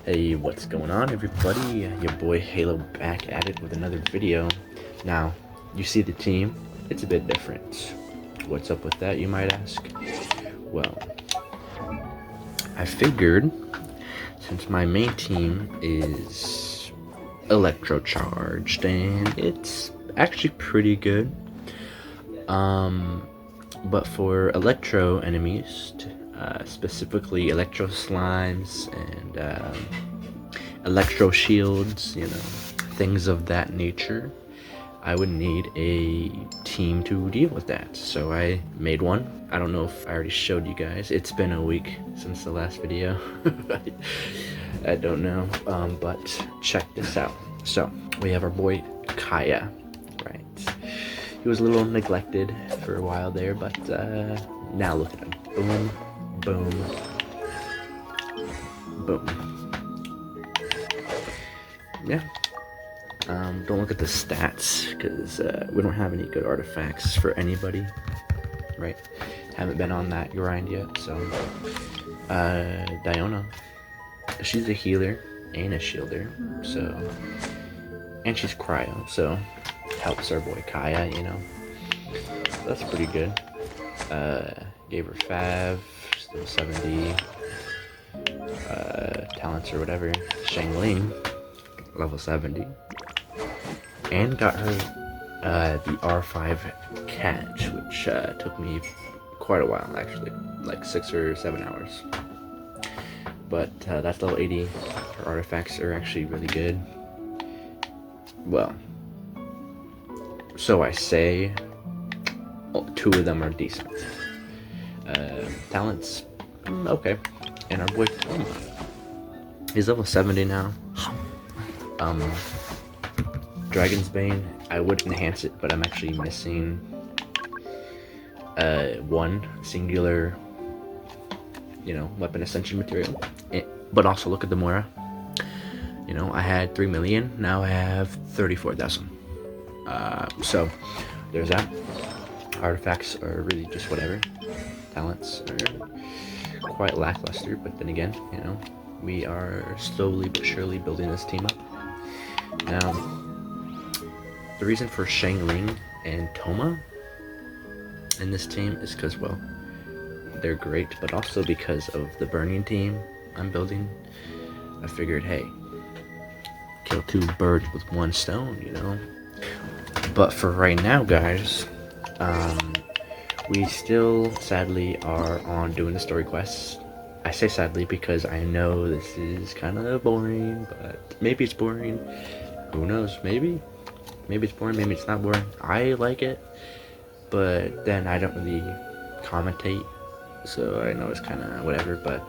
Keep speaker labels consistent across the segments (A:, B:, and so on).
A: Hey, what's going on, everybody? Your boy Halo back at it with another video. Now, you see the team, it's a bit different. What's up with that, you might ask? Well, I figured since my main team is electro-charged and it's actually pretty good, but for electro enemies, specifically electro slimes and electro shields, things of that nature, I would need a team to deal with that. So I made one. I don't know if I already showed you guys. It's been a week since the last video. I don't know, but check this out. So we have our boy Kaya, right? He was a little neglected for a while there, but now look at him. Boom, boom, boom. Yeah. Don't look at the stats, because we don't have any good artifacts for anybody, right? Haven't been on that grind yet, so... Diona. She's a healer and a shielder, so... And she's cryo, so... Helps our boy Kaya, So that's pretty good. Gave her Fav, still 70. Talents or whatever. Shangling, level 70. And got her the R5 catch, which took me quite a while, actually, like 6 or 7 hours. But that's level 80. Her artifacts are actually really good. Well, so I say. 2 of them are decent. Talents, okay. And our boy, he's level 70 now. Dragon's Bane, I would enhance it, but I'm actually missing one singular, weapon ascension material. But also look at the Moira. I had 3 million, now I have 34,000. So there's that. Artifacts are really just whatever. Talents are quite lackluster, but then again, we are slowly but surely building this team up. Now, the reason for Shangling and Toma in this team is because, well, they're great, but also because of the burning team I'm building. I figured, hey, kill 2 birds with 1 stone, But for right now, guys, we still sadly are on doing the story quests. I say sadly because I know this is kind of boring, but maybe it's boring. Who knows? Maybe it's boring, maybe it's not boring. I like it, but then I don't really commentate, so I know it's kind of whatever. But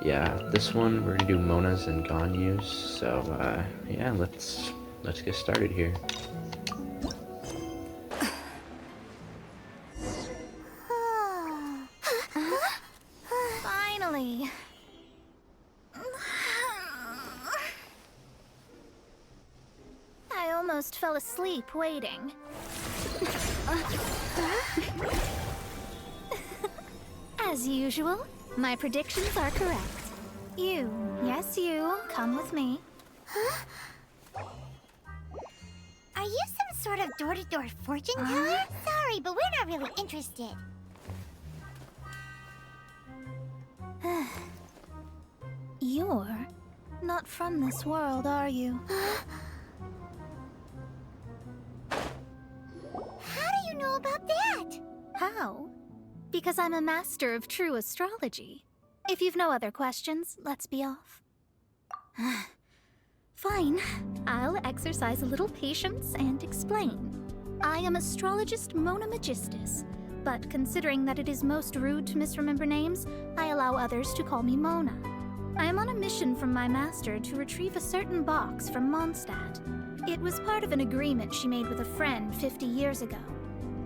A: yeah, this one we're gonna do Monas and Ganyus. So yeah, let's get started here.
B: Finally. I almost fell asleep waiting. As usual, my predictions are correct. You, yes you, come with me.
C: Are you some sort of door-to-door fortune teller? Sorry, but we're not really interested.
B: You're not from this world, are you?
C: How do you know about that?
B: How? Because I'm a master of true astrology. If you've no other questions, let's be off. Fine. I'll exercise a little patience and explain. I am astrologist Mona Magistus, but considering that it is most rude to misremember names, I allow others to call me Mona. I am on a mission from my master to retrieve a certain box from Mondstadt. It was part of an agreement she made with a friend 50 years ago.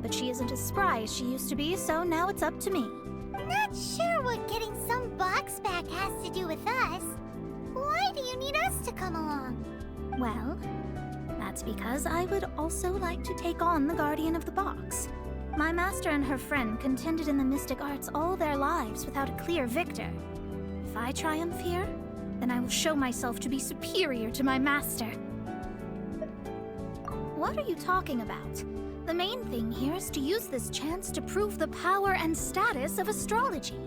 B: But she isn't as spry as she used to be, so now it's up to me.
C: Not sure what getting some box back has to do with us. Why do you need us to come along?
B: Well, that's because I would also like to take on the Guardian of the Box. My master and her friend contended in the mystic arts all their lives without a clear victor. If I triumph here, then I will show myself to be superior to my master. What are you talking about? The main thing here is to use this chance to prove the power and status of astrology.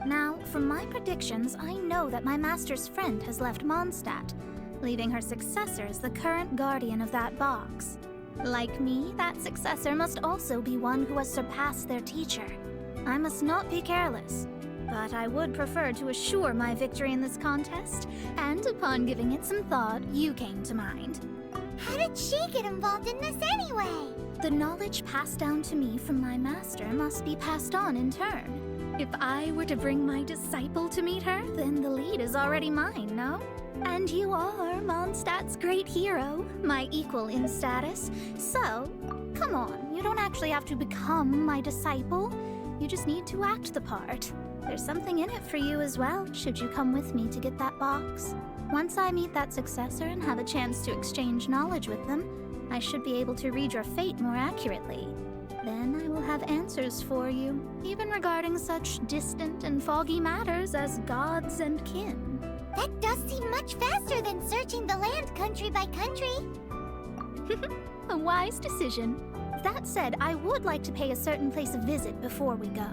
B: Now, from my predictions, I know that my master's friend has left Mondstadt, leaving her successor as the current guardian of that box. Like me, that successor must also be one who has surpassed their teacher. I must not be careless, but I would prefer to assure my victory in this contest, and upon giving it some thought, you came to mind.
C: How did she get involved in this anyway?
B: The knowledge passed down to me from my master must be passed on in turn. If I were to bring my disciple to meet her, then the lead is already mine, no? And you are Mondstadt's great hero, my equal in status. So, come on, you don't actually have to become my disciple. You just need to act the part. There's something in it for you as well, should you come with me to get that box. Once I meet that successor and have a chance to exchange knowledge with them, I should be able to read your fate more accurately. Then I will have answers for you, even regarding such distant and foggy matters as gods and kin.
C: That does seem much faster than searching the land country by country.
B: A wise decision. That said, I would like to pay a certain place a visit before we go.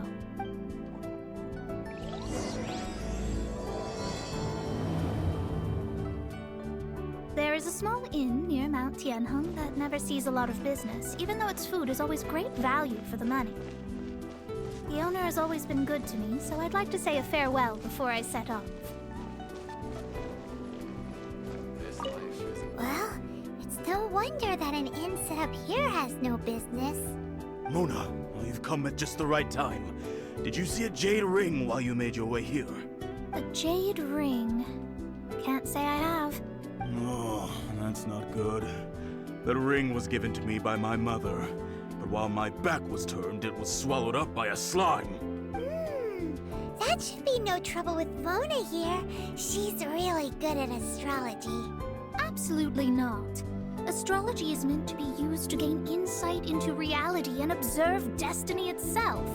B: There is a small inn near Mount Tianheng that never sees a lot of business, even though its food is always great value for the money. The owner has always been good to me, so I'd like to say a farewell before I set off.
C: Well, it's no wonder that an inn set up here has no business.
D: Mona, well, you've come at just the right time. Did you see a jade ring while you made your way here?
B: A jade ring. Can't say I have.
D: Oh, that's not good. The ring was given to me by my mother, but while my back was turned, it was swallowed up by a slime.
C: That should be no trouble with Mona here. She's really good at astrology.
B: Absolutely not. Astrology is meant to be used to gain insight into reality and observe destiny itself.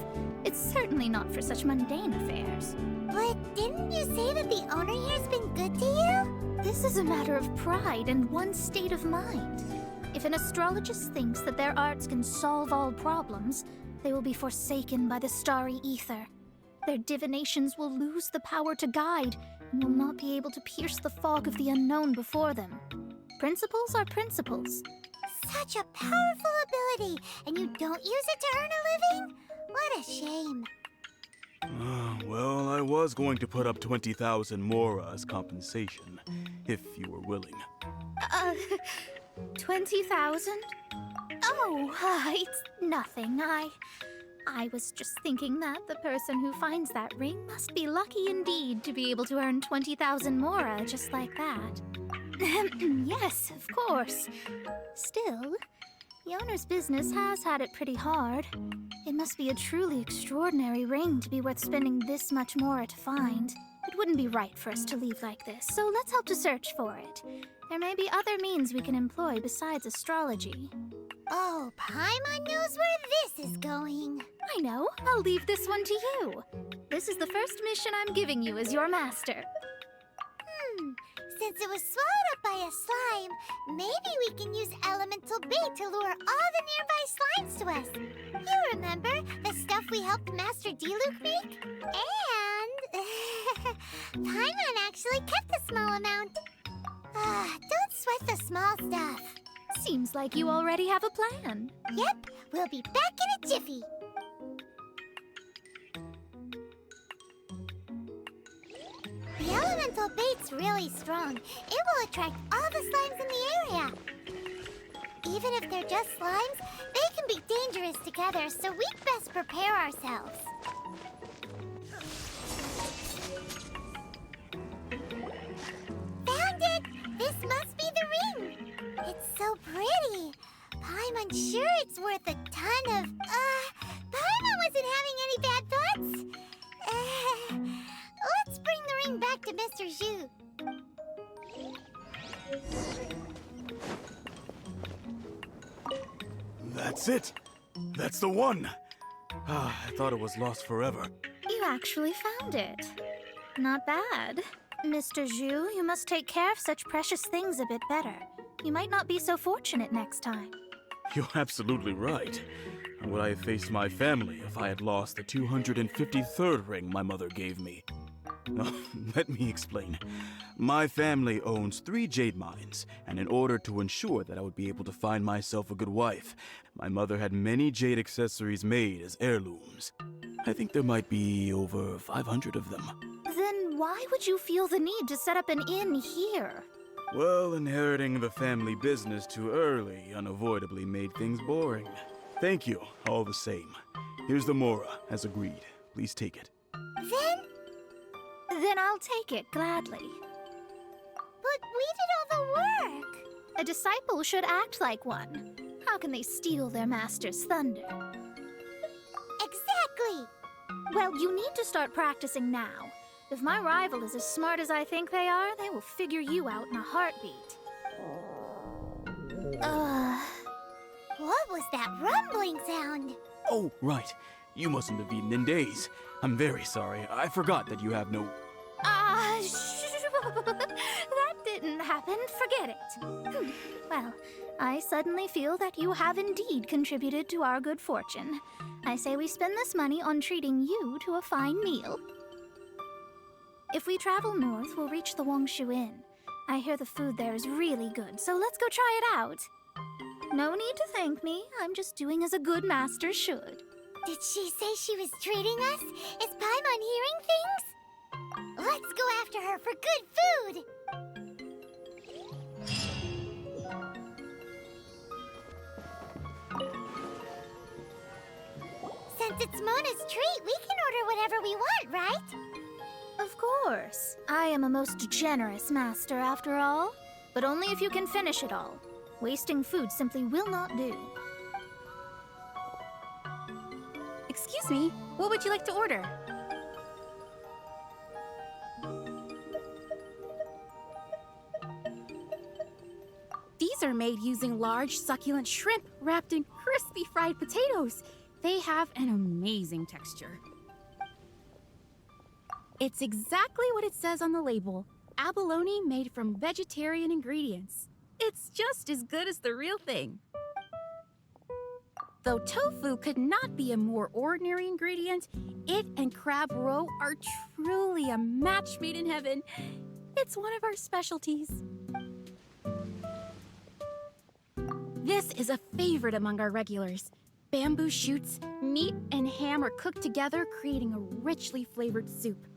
B: It's certainly not for such mundane affairs.
C: But didn't you say that the owner here's been good to you?
B: This is a matter of pride and one's state of mind. If an astrologist thinks that their arts can solve all problems, they will be forsaken by the starry ether. Their divinations will lose the power to guide and will not be able to pierce the fog of the unknown before them. Principles are principles.
C: Such a powerful ability, and you don't use it to earn a living? What a shame.
D: Well, I was going to put up 20,000 Mora as compensation, if you were willing.
B: 20,000? Oh, it's nothing. I was just thinking that the person who finds that ring must be lucky indeed to be able to earn 20,000 Mora just like that. Yes, of course. Still, the owner's business has had it pretty hard. It must be a truly extraordinary ring to be worth spending this much Mora to find. It wouldn't be right for us to leave like this, so let's help to search for it. There may be other means we can employ besides astrology.
C: Oh, Paimon knows where this is going.
B: I know. I'll leave this one to you. This is the first mission I'm giving you as your master.
C: Since it was swallowed up by a slime, maybe we can use elemental bait to lure all the nearby slimes to us. You remember the stuff we helped Master Diluc make? And Paimon actually kept a small amount. Don't sweat the small stuff.
B: Seems like you already have a plan.
C: Yep, we'll be back in a jiffy. The elemental bait's really strong. It will attract all the slimes in the area. Even if they're just slimes, they can be dangerous together, so we'd best prepare ourselves. Found it! This must be the ring! It's so pretty. Paimon's sure it's worth a ton of... Paimon wasn't having any bad thoughts. Let's bring the ring back to Mr. Zhu.
D: That's it! That's the one! I thought it was lost forever.
B: You actually found it. Not bad. Mr. Zhu, you must take care of such precious things a bit better. You might not be so fortunate next time.
D: You're absolutely right. How would I have faced my family if I had lost the 253rd ring my mother gave me? No, let me explain. My family owns 3 jade mines, and in order to ensure that I would be able to find myself a good wife, my mother had many jade accessories made as heirlooms. I think there might be over 500 of them.
B: Then why would you feel the need to set up an inn here?
D: Well, inheriting the family business too early unavoidably made things boring. Thank you, all the same. Here's the Mora, as agreed. Please take it.
B: Then I'll take it gladly.
C: But we did all the work.
B: A disciple should act like one. How can they steal their master's thunder?
C: Exactly.
B: Well, you need to start practicing now. If my rival is as smart as I think they are, they will figure you out in a heartbeat.
C: What was that rumbling sound?
D: Oh, right. You mustn't have eaten in days. I'm very sorry. I forgot that you have no...
B: That didn't happen. Forget it. Well, I suddenly feel that you have indeed contributed to our good fortune. I say we spend this money on treating you to a fine meal. If we travel north, we'll reach the Wongshu Inn. I hear the food there is really good, so let's go try it out. No need to thank me. I'm just doing as a good master should.
C: Did she say she was treating us? Is Paimon hearing things? Let's go after her for good food! Since it's Mona's treat, we can order whatever we want, right?
B: Of course. I am a most generous master, after all. But only if you can finish it all. Wasting food simply will not do.
E: Excuse me, what would you like to order? These are made using large, succulent shrimp wrapped in crispy fried potatoes. They have an amazing texture. It's exactly what it says on the label. Abalone made from vegetarian ingredients. It's just as good as the real thing. Though tofu could not be a more ordinary ingredient, it and crab roe are truly a match made in heaven. It's one of our specialties. This is a favorite among our regulars. Bamboo shoots, meat, and ham are cooked together, creating a richly flavored soup.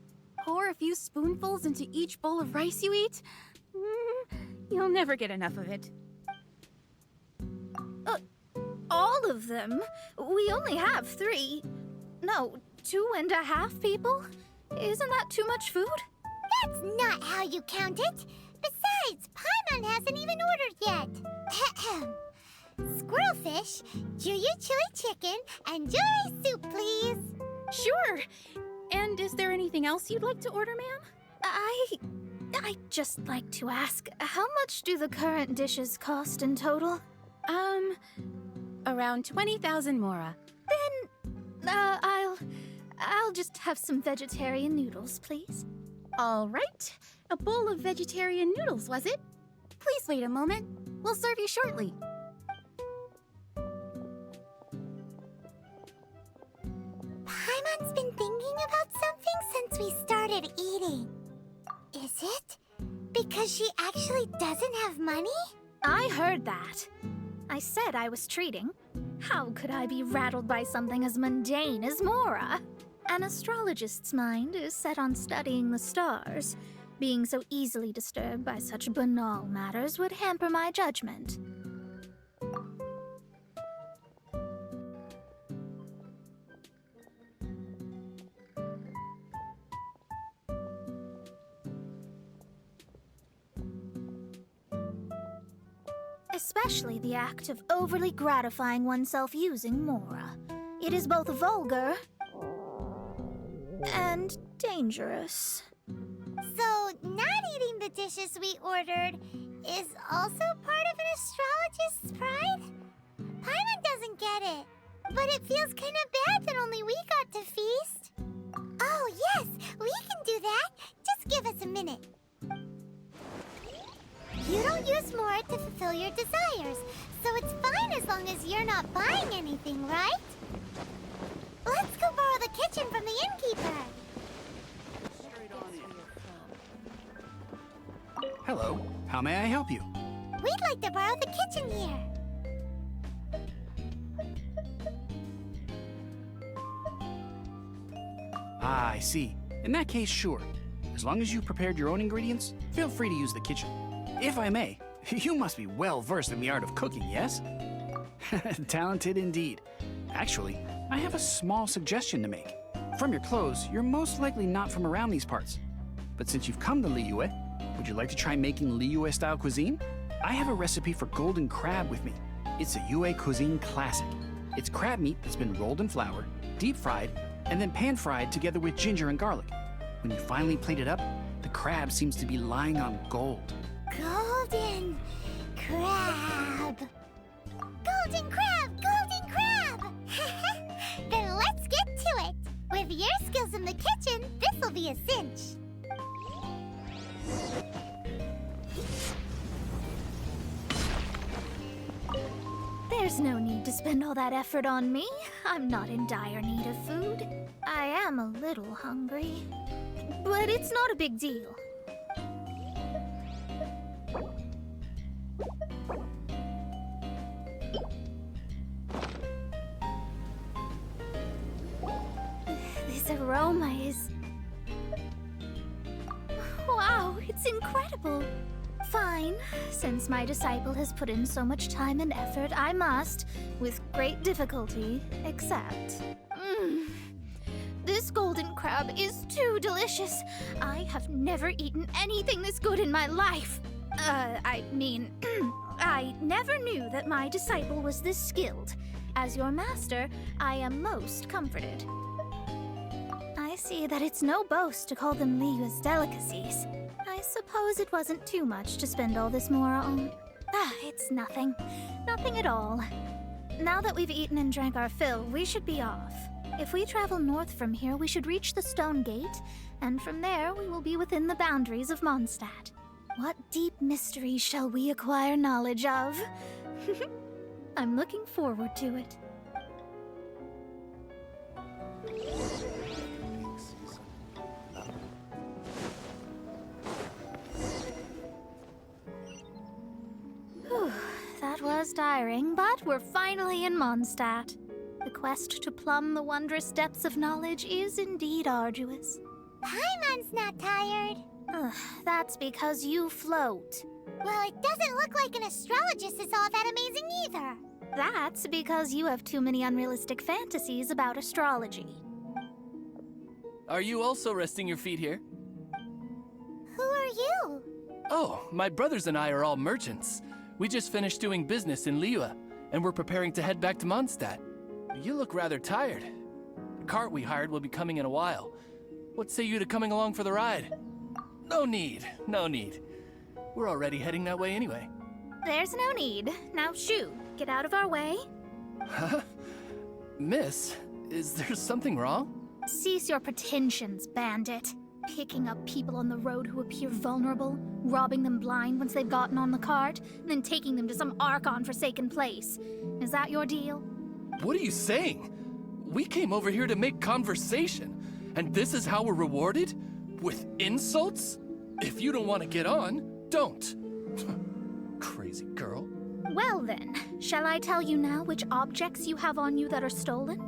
E: Pour a few spoonfuls into each bowl of rice you eat. You'll never get enough of it.
B: All of them? We only have 3. No, 2.5 people? Isn't that too much food?
C: That's not how you count it. Besides, Paimon hasn't even ordered yet. Squirrelfish, Juyu chili chicken, and jewelry soup, please.
E: Sure. And is there anything else you'd like to order, ma'am?
B: I'd just like to ask, how much do the current dishes cost in total?
E: Around 20,000 mora.
B: Then, I'll just have some vegetarian noodles, please.
E: All right. A bowl of vegetarian noodles, was it? Please wait a moment. We'll serve you shortly.
C: Paimon's been thinking about something since we started eating. Is it because she actually doesn't have money?
B: I heard that. I said I was treating. How could I be rattled by something as mundane as Mora? An astrologist's mind is set on studying the stars. Being so easily disturbed by such banal matters would hamper my judgment. Especially the act of overly gratifying oneself using Mora. It is both vulgar and dangerous.
C: So, not eating the dishes we ordered is also part of an astrologist's pride? Paimon doesn't get it, but it feels kind of bad that only we got to feast. Oh, yes, we can do that. Just give us a minute. You don't use Mora to fulfill your desires, so it's fine as long as you're not buying anything, right? Let's go borrow the kitchen from the innkeeper.
F: Hello, how may I help you?
C: We'd like to borrow the kitchen here.
F: Ah, I see. In that case, sure. As long as you've prepared your own ingredients, feel free to use the kitchen. If I may, you must be well versed in the art of cooking, yes? Talented indeed. Actually, I have a small suggestion to make. From your clothes, you're most likely not from around these parts. But since you've come to Liyue, would you like to try making Liyue-style cuisine? I have a recipe for golden crab with me. It's a Yue cuisine classic. It's crab meat that's been rolled in flour, deep fried, and then pan-fried together with ginger and garlic. When you finally plate it up, the crab seems to be lying on gold.
C: Golden crab. Golden crab! Golden crab! Then let's get to it. With your skills in the kitchen, this'll be a cinch.
B: There's no need to spend all that effort on me. I'm not in dire need of food. I am a little hungry, but it's not a big deal. This aroma is... Wow, it's incredible. Fine. Since my disciple has put in so much time and effort, I must, with great difficulty, accept. This golden crab is too delicious. I have never eaten anything this good in my life. I mean, I never knew that my disciple was this skilled. As your master, I am most comforted. I see that it's no boast to call them Liyue's delicacies. I suppose it wasn't too much to spend all this Mora on. It's nothing. Nothing at all. Now that we've eaten and drank our fill, we should be off. If we travel north from here, we should reach the Stone Gate, and from there we will be within the boundaries of Mondstadt. What deep mysteries shall we acquire knowledge of? I'm looking forward to it. Whew, that was tiring, but we're finally in Mondstadt. The quest to plumb the wondrous depths of knowledge is indeed arduous.
C: Paimon's not tired.
B: That's because you float.
C: Well, it doesn't look like an astrologist is all that amazing either.
B: That's because you have too many unrealistic fantasies about astrology.
G: Are you also resting your feet here?
C: Who are you?
G: Oh, my brothers and I are all merchants. We just finished doing business in Liyue, and we're preparing to head back to Mondstadt. You look rather tired. The cart we hired will be coming in a while. What say you to coming along for the ride? No need, no need. We're already heading that way anyway.
B: There's no need. Now shoo, get out of our way.
G: Huh? Miss, is there something wrong?
B: Cease your pretensions, bandit. Picking up people on the road who appear vulnerable, robbing them blind once they've gotten on the cart, and then taking them to some Archon-forsaken place. Is that your deal?
G: What are you saying? We came over here to make conversation, and this is how we're rewarded? With insults? If you don't want to get on, don't. Crazy girl.
B: Well then, shall I tell you now which objects you have on you that are stolen?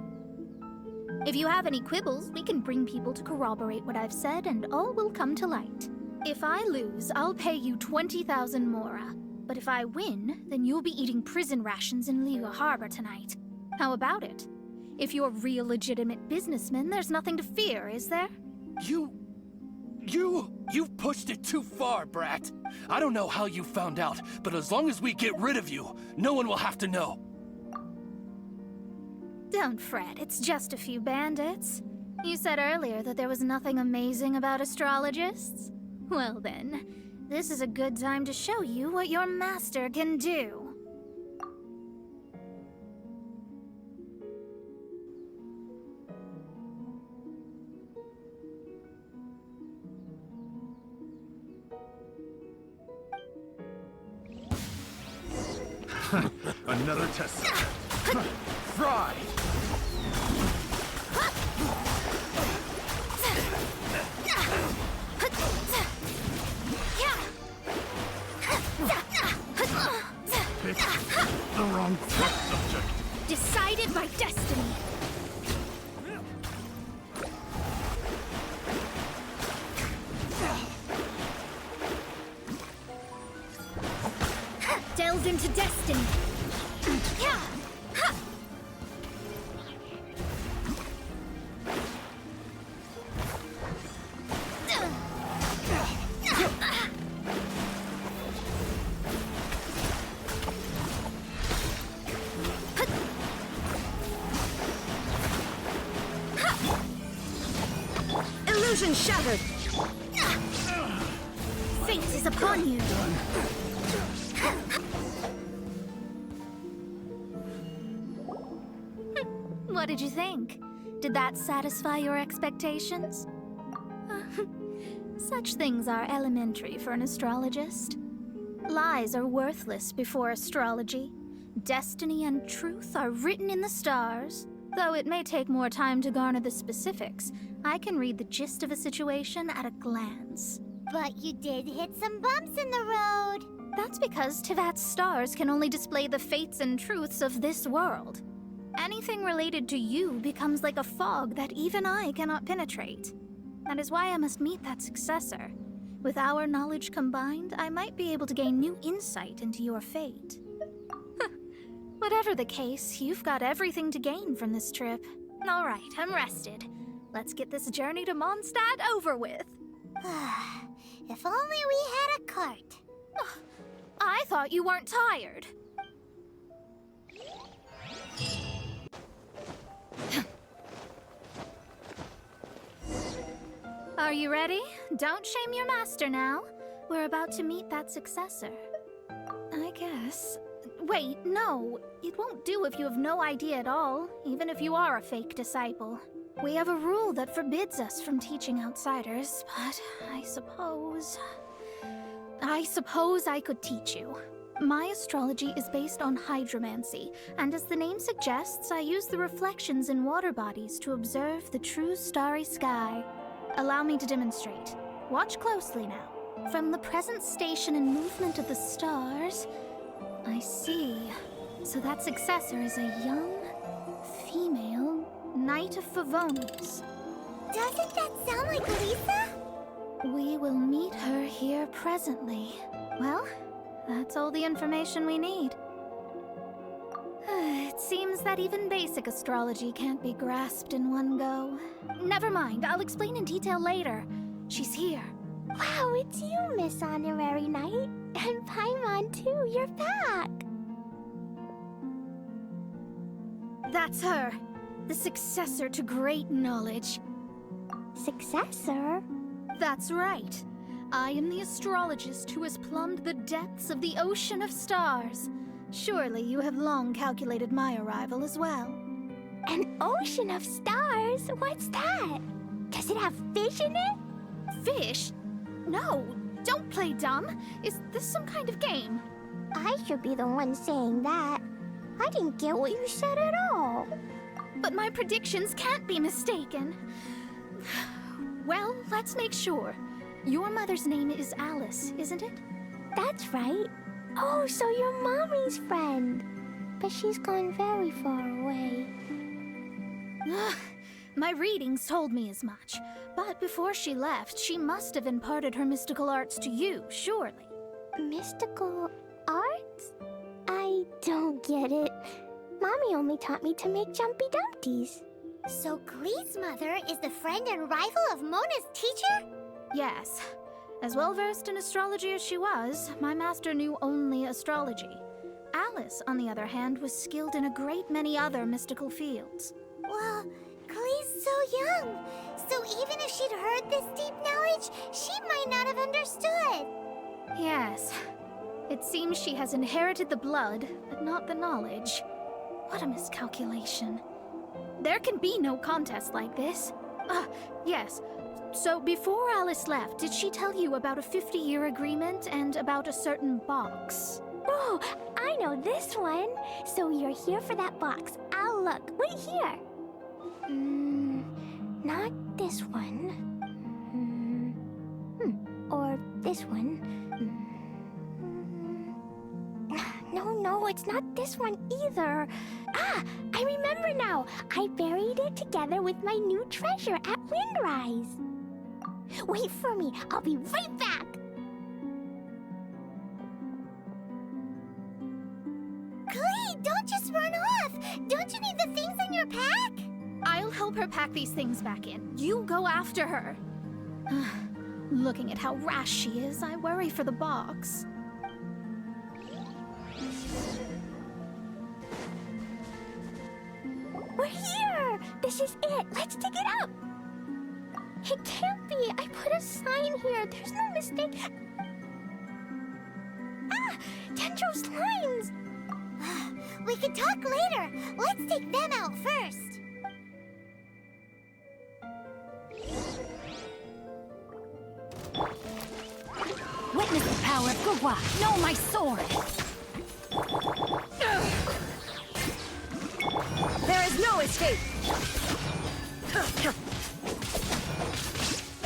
B: If you have any quibbles, we can bring people to corroborate what I've said, and all will come to light. If I lose, I'll pay you 20,000 Mora. But if I win, then you'll be eating prison rations in Liyue Harbor tonight. How about it? If you're real legitimate businessmen, there's nothing to fear, is there?
G: You've pushed it too far, brat. I don't know how you found out, but as long as we get rid of you, no one will have to know.
B: Don't fret, it's just a few bandits. You said earlier that there was nothing amazing about astrologists? Well then, this is a good time to show you what your master can do.
H: Another test subject. Fry! Picked the wrong test subject.
B: Decided by destiny. Delve into destiny. Illusion shattered. Fate is upon you. What did you think? Did that satisfy your expectations? Such things are elementary for an astrologist. Lies are worthless before astrology. Destiny and truth are written in the stars. Though it may take more time to garner the specifics, I can read the gist of a situation at a glance.
C: But you did hit some bumps in the road.
B: That's because Tivat's stars can only display the fates and truths of this world. Anything related to you becomes like a fog that even I cannot penetrate. That is why I must meet that successor. With our knowledge combined, I might be able to gain new insight into your fate. Whatever the case, you've got everything to gain from this trip. All right, I'm rested. Let's get this journey to Mondstadt over with.
C: If only we had a cart.
B: I thought you weren't tired. Are you ready? Don't shame your master now. We're about to meet that successor. I guess. Wait, no. It won't do if you have no idea at all, even if you are a fake disciple. We have a rule that forbids us from teaching outsiders, but I suppose I could teach you. My astrology is based on hydromancy, and as the name suggests, I use the reflections in water bodies to observe the true starry sky. Allow me to demonstrate. Watch closely now. From the present station and movement of the stars, I see. So that successor is a young, female Knight of Favonius.
C: Doesn't that sound like Lisa?
B: We will meet her here presently. Well, that's all the information we need. It seems that even basic astrology can't be grasped in one go. Never mind, I'll explain in detail later. She's here.
C: Wow, it's you, Miss Honorary Knight. And Paimon, too, you're back.
B: That's her. The successor to great knowledge.
C: Successor?
B: That's right. I am the astrologist who has plumbed the depths of the ocean of stars. Surely you have long calculated my arrival as well.
C: An ocean of stars? What's that? Does it have fish in it?
B: Fish? No, don't play dumb. Is this some kind of game?
C: I should be the one saying that. I didn't get what you said at all.
B: But my predictions can't be mistaken. Well, let's make sure. Your mother's name is Alice, isn't it?
C: That's right. Oh, so you're Mommy's friend. But she's gone very far away.
B: My readings told me as much. But before she left, she must have imparted her mystical arts to you, surely.
C: Mystical arts? I don't get it. Mommy only taught me to make Jumpy Dumpties. So Glee's mother is the friend and rival of Mona's teacher?
B: Yes. As well versed in astrology as she was, my master knew only astrology. Alice, on the other hand, was skilled in a great many other mystical fields.
C: Well, Glee's so young. So even if she'd heard this deep knowledge, she might not have understood.
B: Yes. It seems she has inherited the blood, but not the knowledge. What a miscalculation. There can be no contest like this. Yes. So before Alice left, did she tell you about a 50-year agreement and about a certain box?
I: Oh, I know this one. So you're here for that box. I'll look. Wait here. Not this one. Or this one. No, it's not this one either. Ah, I remember now. I buried it together with my new treasure at Windrise. Wait for me. I'll be right back.
C: Klee, don't just run off! Don't you need the things in your pack?
B: I'll help her pack these things back in. You go after her. Looking at how rash she is, I worry for the box.
I: We're here! This is it! Let's dig it up! It can't be! I put a sign here! There's no mistake! Ah! Dendro slimes!
C: We can talk later. Let's take them out first.
E: Witness the power of Gurwa! Know my sword! There is no escape!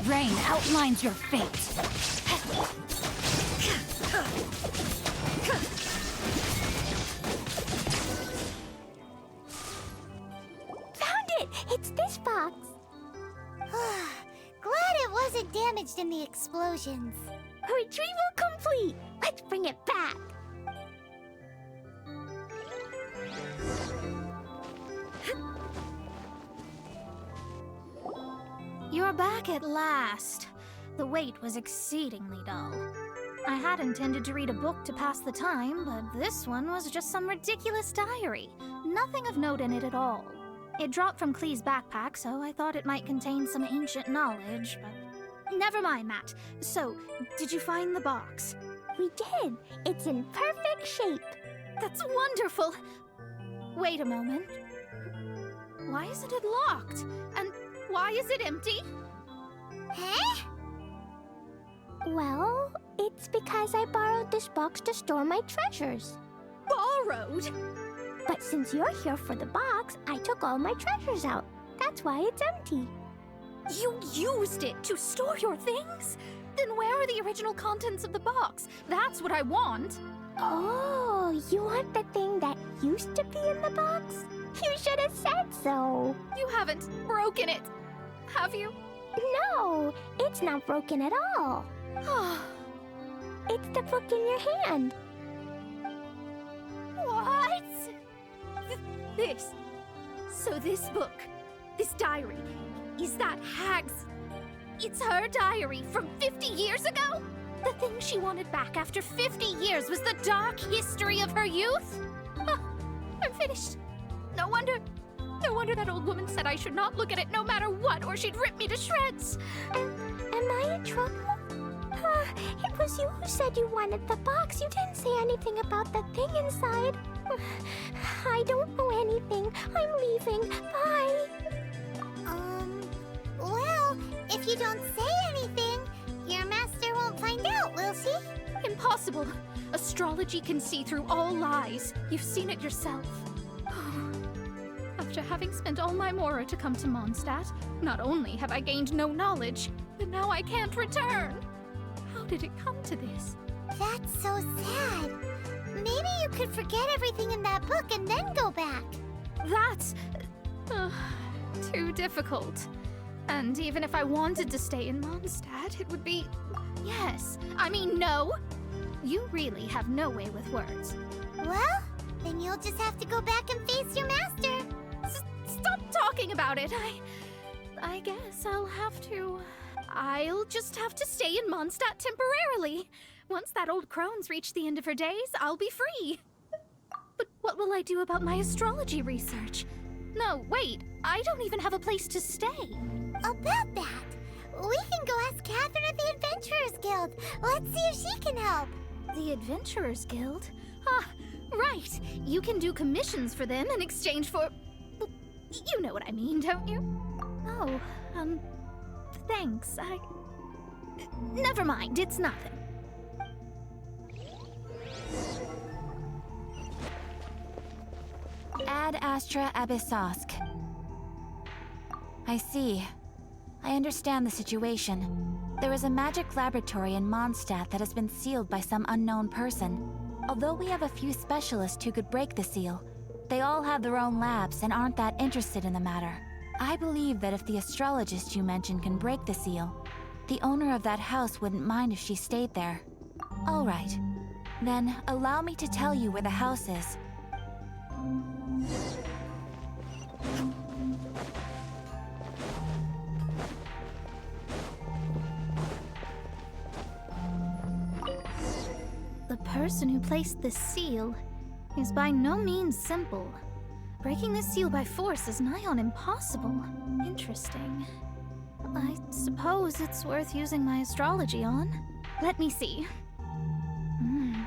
E: Rain outlines your fate.
I: Found it! It's this box!
C: Glad it wasn't damaged in the explosions.
I: Retrieval complete! Let's bring it back!
B: You're back at last. The wait was exceedingly dull. I had intended to read a book to pass the time, but this one was just some ridiculous diary. Nothing of note in it at all. It dropped from Klee's backpack, so I thought it might contain some ancient knowledge, but never mind that. So, did you find the box?
I: We did! It's in perfect shape!
B: That's wonderful! Wait a moment. Why isn't it locked? And why is it empty?
C: Huh?
I: Well, it's because I borrowed this box to store my treasures.
B: Borrowed?
I: But since you're here for the box, I took all my treasures out. That's why it's empty.
B: You used it to store your things? Then where are the original contents of the box? That's what I want.
I: Oh, you want the thing that used to be in the box? You should have said so.
B: You haven't broken it, have you?
I: No, it's not broken at all. It's the book in your hand.
B: What? This. So this book, this diary, is that Hag's? It's her diary from 50 years ago? The thing she wanted back after 50 years was the dark history of her youth? I'm finished. No wonder that old woman said I should not look at it no matter what, or she'd rip me to shreds.
I: Am I in trouble? It was you who said you wanted the box. You didn't say anything about the thing inside. I don't know anything. I'm leaving. Bye.
C: Well, if you don't say anything, your master won't find out, will she?
B: Impossible. Astrology can see through all lies. You've seen it yourself. After having spent all my mora to come to Mondstadt, not only have I gained no knowledge, but now I can't return. How did it come to this?
C: That's so sad. Maybe you could forget everything in that book and then go back.
B: That's too difficult. And even if I wanted to stay in Mondstadt, it would be yes. I mean no. You really have no way with words.
C: Well, then you'll just have to go back and face your master.
B: Stop talking about it. I guess I'll just have to stay in Mondstadt temporarily. Once that old crone's reached the end of her days, I'll be free. But what will I do about my astrology research? No, wait, I don't even have a place to stay.
C: About that, we can go ask Catherine at the Adventurers Guild. Let's see if she can help.
B: The Adventurers Guild? Ah, right. You can do commissions for them in exchange for... You know what I mean, don't you? Oh, thanks. Never mind, it's nothing.
E: Ad Astra Abyssosk. I see. I understand the situation. There is a magic laboratory in Mondstadt that has been sealed by some unknown person. Although we have a few specialists who could break the seal, they all have their own labs and aren't that interested in the matter. I believe that if the astrologist you mentioned can break the seal, the owner of that house wouldn't mind if she stayed there. All right. Then allow me to tell you where the house is.
B: The person who placed this seal is by no means simple. Breaking this seal by force is nigh on impossible. Interesting. I suppose it's worth using my astrology on. Let me see.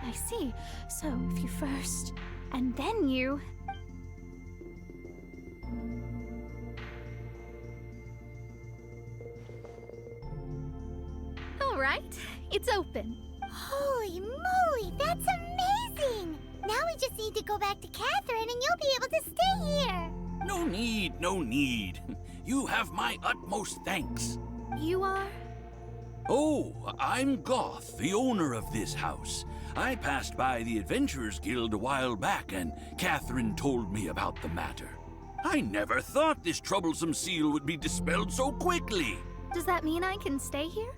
B: I see. So, if you first, and then you... All right, it's open.
C: Holy moly, that's amazing! Now we just need to go back to Catherine and you'll be able to stay here.
J: No need, no need. You have my utmost thanks.
B: You are?
J: Oh, I'm Goth, the owner of this house. I passed by the Adventurers Guild a while back and Catherine told me about the matter. I never thought this troublesome seal would be dispelled so quickly.
B: Does that mean I can stay here?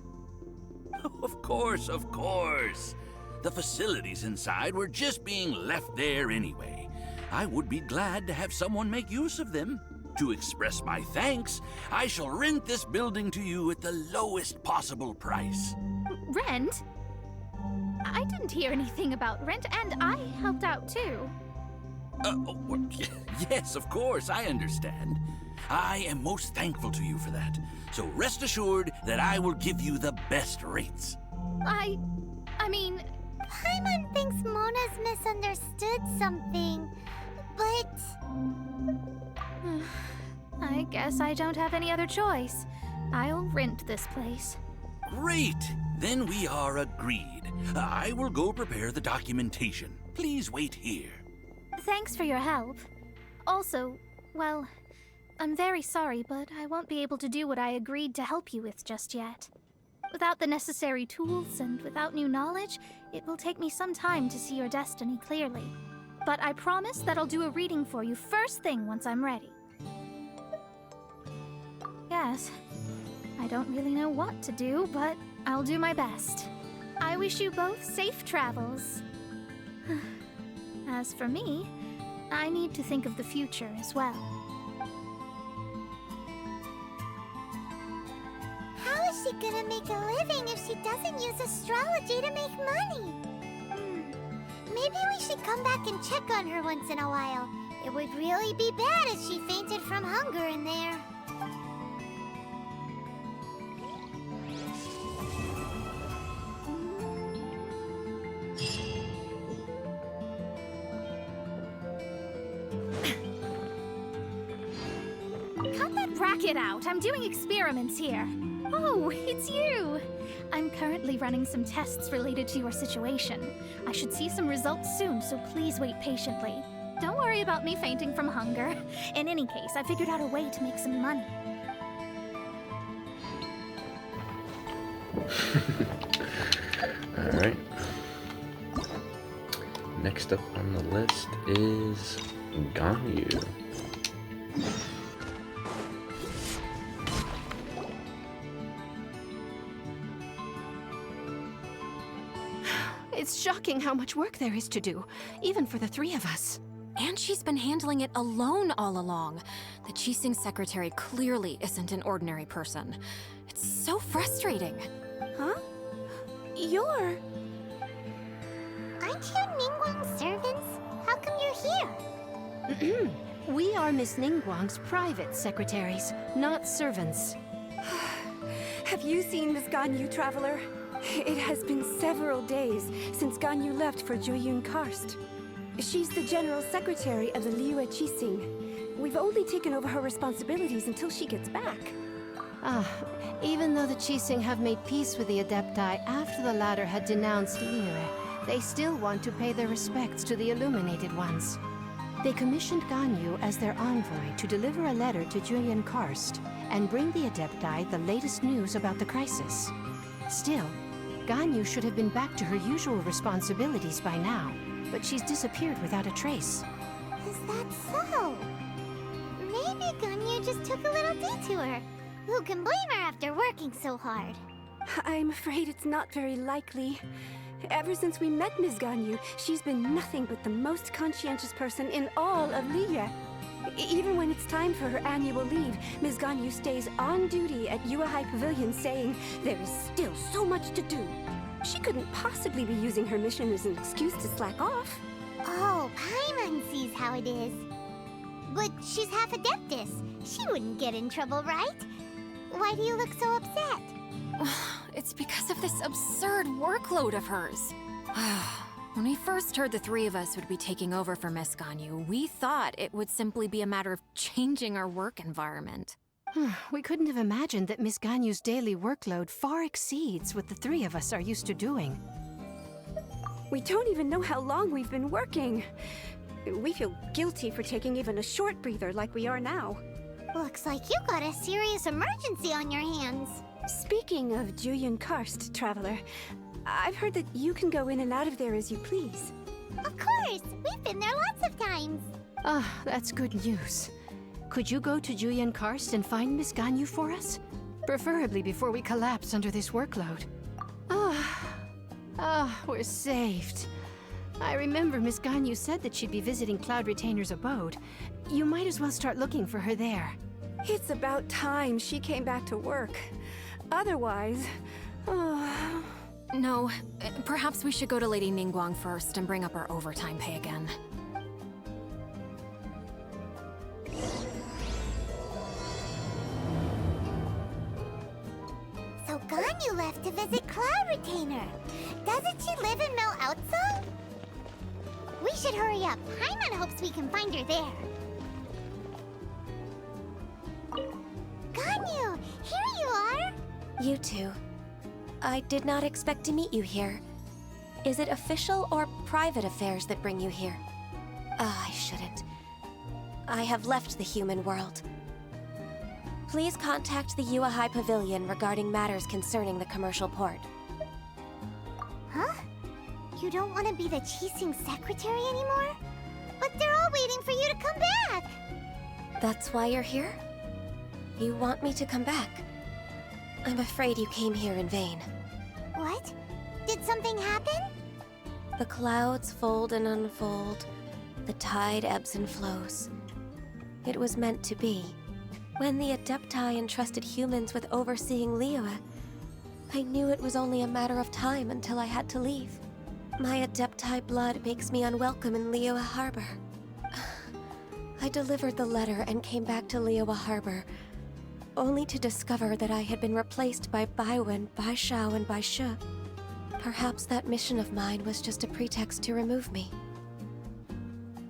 J: Of course, of course. The facilities inside were just being left there anyway. I would be glad to have someone make use of them. To express my thanks, I shall rent this building to you at the lowest possible price.
B: Rent? I didn't hear anything about rent, and I helped out too.
J: Yes, of course, I understand. I am most thankful to you for that. So rest assured that I will give you the best rates.
B: I mean...
C: Paimon thinks Mona's misunderstood something, but...
B: I guess I don't have any other choice. I'll rent this place.
J: Great! Then we are agreed. I will go prepare the documentation. Please wait here.
B: Thanks for your help. Also, well, I'm very sorry, but I won't be able to do what I agreed to help you with just yet. Without the necessary tools and without new knowledge, it will take me some time to see your destiny clearly. But I promise that I'll do a reading for you first thing once I'm ready. Yes, I don't really know what to do, but I'll do my best. I wish you both safe travels. As for me, I need to think of the future as well.
C: How is she gonna make a living if she doesn't use astrology to make money? Maybe we should come back and check on her once in a while. It would really be bad if she fainted from hunger in there.
B: Cut that racket out! I'm doing experiments here. Oh, it's you! I'm currently running some tests related to your situation. I should see some results soon, so please wait patiently. Don't worry about me fainting from hunger. In any case, I figured out a way to make some money.
A: Alright. Next up on the list is Ganyu.
K: It's shocking how much work there is to do, even for the three of us.
E: And she's been handling it alone all along. The Qixing secretary clearly isn't an ordinary person. It's so frustrating.
K: Huh? You're...
C: Aren't you Ningguang's servants? How come you're here?
K: We are Miss Ningguang's private secretaries, not servants.
L: Have you seen Miss Ganyu, Traveler? It has been several days since Ganyu left for Joyun Karst. She's the general secretary of the Liyue Qixing. We've only taken over her responsibilities until she gets back.
K: Even though the Qixing have made peace with the Adepti after the latter had denounced Liyue, they still want to pay their respects to the Illuminated Ones. They commissioned Ganyu as their envoy to deliver a letter to Julian Karst and bring the Adepti the latest news about the crisis. Still, Ganyu should have been back to her usual responsibilities by now, but she's disappeared without a trace.
C: Is that so? Maybe Ganyu just took a little detour. Who can blame her after working so hard?
L: I'm afraid it's not very likely. Ever since we met Ms. Ganyu, she's been nothing but the most conscientious person in all of Liyue. Even when it's time for her annual leave, Ms. Ganyu stays on duty at Yuehai Pavilion saying there is still so much to do. She couldn't possibly be using her mission as an excuse to slack off.
C: Oh, Paimon sees how it is. But she's half Adeptus. She wouldn't get in trouble, right? Why do you look so upset?
E: It's because of this absurd workload of hers. When we first heard the three of us would be taking over for Miss Ganyu, we thought it would simply be a matter of changing our work environment.
K: We couldn't have imagined that Miss Ganyu's daily workload far exceeds what the three of us are used to doing.
L: We don't even know how long we've been working. We feel guilty for taking even a short breather like we are now.
C: Looks like you got a serious emergency on your hands.
L: Speaking of Julian Karst, Traveler, I've heard that you can go in and out of there as you please.
C: Of course! We've been there lots of times.
K: That's good news. Could you go to Julian Karst and find Miss Ganyu for us? Preferably before we collapse under this workload. We're saved. I remember Miss Ganyu said that she'd be visiting Cloud Retainer's abode. You might as well start looking for her there.
L: It's about time she came back to work. Otherwise...
E: No, perhaps we should go to Lady Ningguang first and bring up our overtime pay again.
C: So Ganyu left to visit Cloud Retainer. Doesn't she live in Mel Outsong? We should hurry up. Paimon hopes we can find her there. Ganyu, here you are.
M: You two. I did not expect to meet you here. Is it official or private affairs that bring you here? I shouldn't. I have left the human world. Please contact the Yuehai Pavilion regarding matters concerning the commercial port.
C: Huh? You don't want to be the Qixing secretary anymore? But they're all waiting for you to come back!
M: That's why you're here? You want me to come back? I'm afraid you came here in vain.
C: What? Did something happen?
M: The clouds fold and unfold. The tide ebbs and flows. It was meant to be. When the Adepti entrusted humans with overseeing Liyue, I knew it was only a matter of time until I had to leave. My Adepti blood makes me unwelcome in Liyue Harbor. I delivered the letter and came back to Liyue Harbor, only to discover that I had been replaced by Baiwen, Baishao, and Baishu. Perhaps that mission of mine was just a pretext to remove me.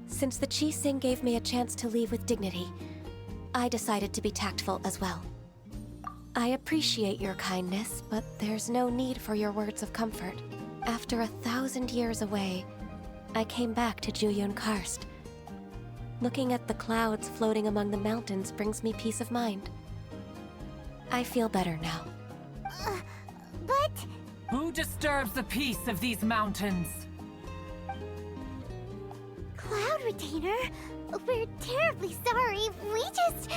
M: Since the Qixing gave me a chance to leave with dignity, I decided to be tactful as well. I appreciate your kindness, but there's no need for your words of comfort. After 1,000 years away, I came back to Julian Karst. Looking at the clouds floating among the mountains brings me peace of mind. I feel better now.
C: But...
N: Who disturbs the peace of these mountains?
C: Cloud Retainer? We're terribly sorry. We just...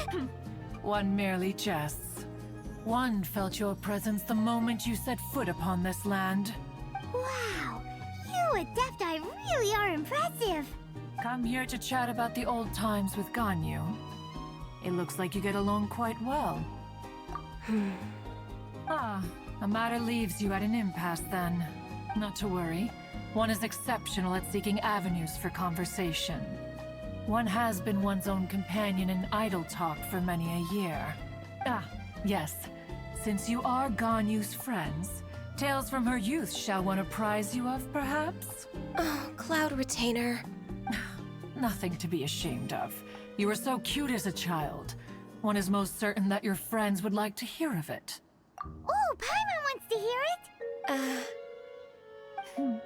N: One merely jests. One felt your presence the moment you set foot upon this land.
C: Wow! You Adepti really are impressive!
N: Come here to chat about the old times with Ganyu. It looks like you get along quite well. A matter leaves you at an impasse then. Not to worry. One is exceptional at seeking avenues for conversation. One has been one's own companion in idle talk for many a year. Yes. Since you are Ganyu's friends, tales from her youth shall one apprise you of, perhaps?
M: Oh, Cloud Retainer.
N: Nothing to be ashamed of. You were so cute as a child. One is most certain that your friends would like to hear of it.
C: Oh, Paimon wants to hear it!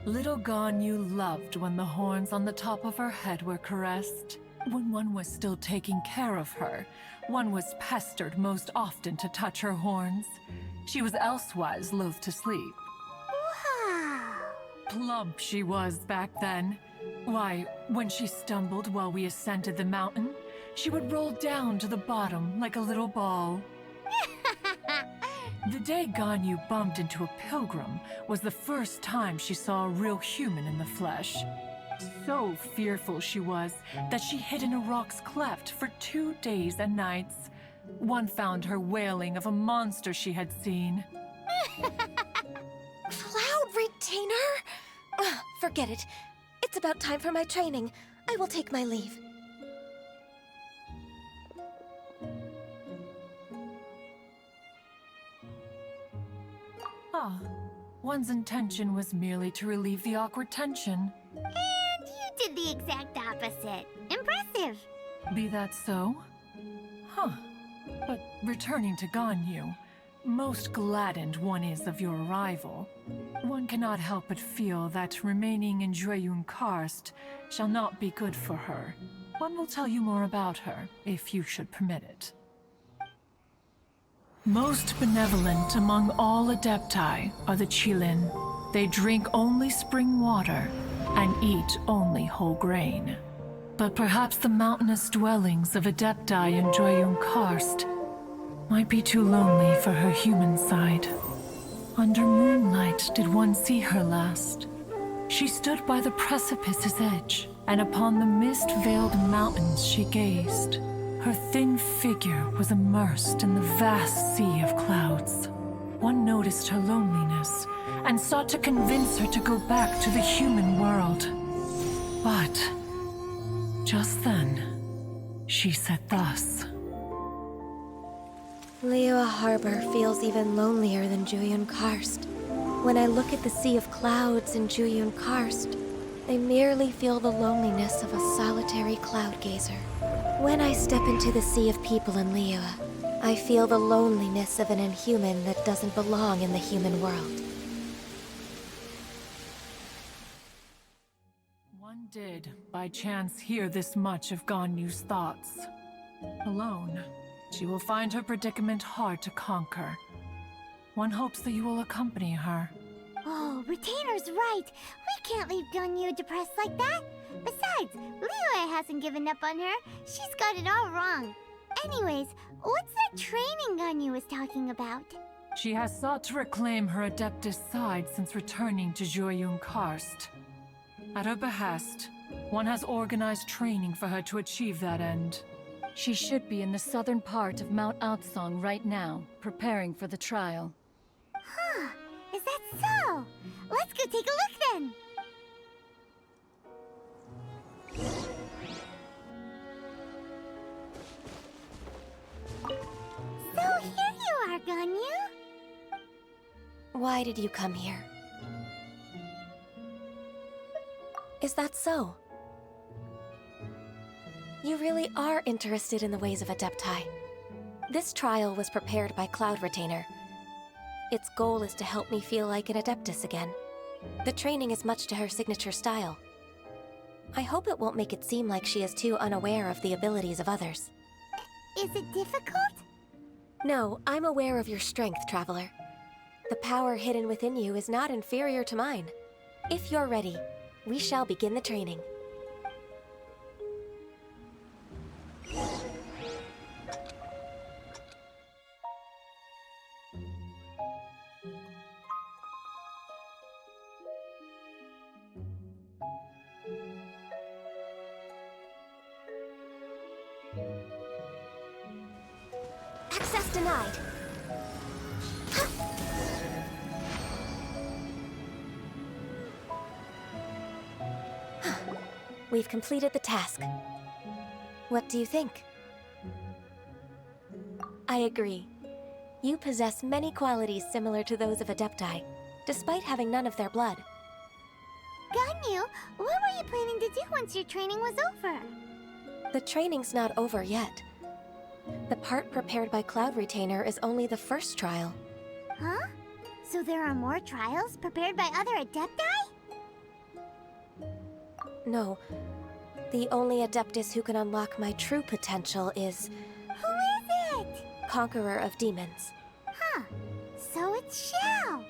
N: Little Ganyu loved when the horns on the top of her head were caressed. When one was still taking care of her, one was pestered most often to touch her horns. She was elsewise loath to sleep.
C: Wow.
N: Plump she was back then. Why, when she stumbled while we ascended the mountain, she would roll down to the bottom like a little ball. The day Ganyu bumped into a pilgrim was the first time she saw a real human in the flesh. So fearful she was that she hid in a rock's cleft for 2 days and nights. One found her wailing of a monster she had seen.
M: Cloud Retainer? Forget it. It's about time for my training. I will take my leave.
N: Ah, one's intention was merely to relieve the awkward tension.
C: And you did the exact opposite. Impressive.
N: Be that so? Huh. But returning to Ganyu, most gladdened one is of your arrival. One cannot help but feel that remaining in Jueyun Karst shall not be good for her. One will tell you more about her, if you should permit it. Most benevolent among all Adepti are the Qilin. They drink only spring water and eat only whole grain. But perhaps the mountainous dwellings of Adepti in Jueyun Karst might be too lonely for her human side. Under moonlight did one see her last. She stood by the precipice's edge, and upon the mist-veiled mountains she gazed. Her thin figure was immersed in the vast sea of clouds. One noticed her loneliness and sought to convince her to go back to the human world. But just then, she said thus.
M: Liyue Harbor feels even lonelier than Jueyun Karst. When I look at the sea of clouds in Jueyun Karst, I merely feel the loneliness of a solitary cloud gazer. When I step into the sea of people in Liyue, I feel the loneliness of an inhuman that doesn't belong in the human world.
N: One did, by chance, hear this much of Ganyu's thoughts. Alone, she will find her predicament hard to conquer. One hopes that you will accompany her.
C: Oh, Retainer's right. We can't leave Ganyu depressed like that. Besides, Liyue hasn't given up on her. She's got it all wrong. Anyways, what's that training Ganyu was talking about?
N: She has sought to reclaim her Adeptus side since returning to Jueyun Karst. At her behest, one has organized training for her to achieve that end.
O: She should be in the southern part of Mount Aotsong right now, preparing for the trial.
C: Huh, is that so? Let's go take a look then! So here you are, Ganyu.
M: Why did you come here? Is that so? You really are interested in the ways of Adepti. This trial was prepared by Cloud Retainer. Its goal is to help me feel like an Adeptus again. The training is much to her signature style. I hope it won't make it seem like she is too unaware of the abilities of others.
C: Is it difficult?
M: No, I'm aware of your strength, Traveler. The power hidden within you is not inferior to mine. If you're ready, we shall begin the training. Access denied. We've completed the task. What do you think? I agree. You possess many qualities similar to those of Adepti, despite having none of their blood.
C: Ganyu, what were you planning to do once your training was over?
M: The training's not over yet. The part prepared by Cloud Retainer is only the first trial.
C: Huh? So there are more trials prepared by other Adepti?
M: No. The only Adeptus who can unlock my true potential is...
C: Who is it?
M: Conqueror of Demons.
C: Huh. So it's Xiao.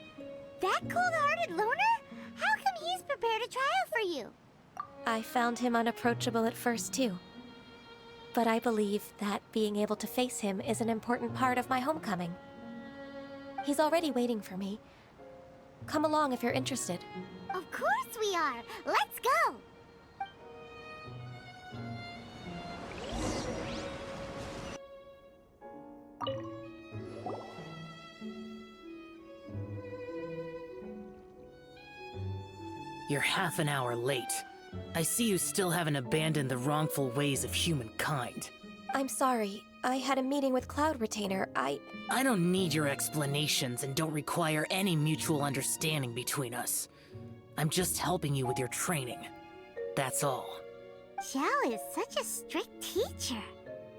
C: That cold-hearted loner? How come he's prepared a trial for you?
M: I found him unapproachable at first, too. But I believe that being able to face him is an important part of my homecoming. He's already waiting for me. Come along if you're interested.
C: Of course we are! Let's go!
P: You're half an hour late. I see you still haven't abandoned the wrongful ways of humankind.
M: I'm sorry. I had a meeting with Cloud Retainer. I
P: don't need your explanations and don't require any mutual understanding between us. I'm just helping you with your training. That's all.
C: Xiao is such a strict teacher.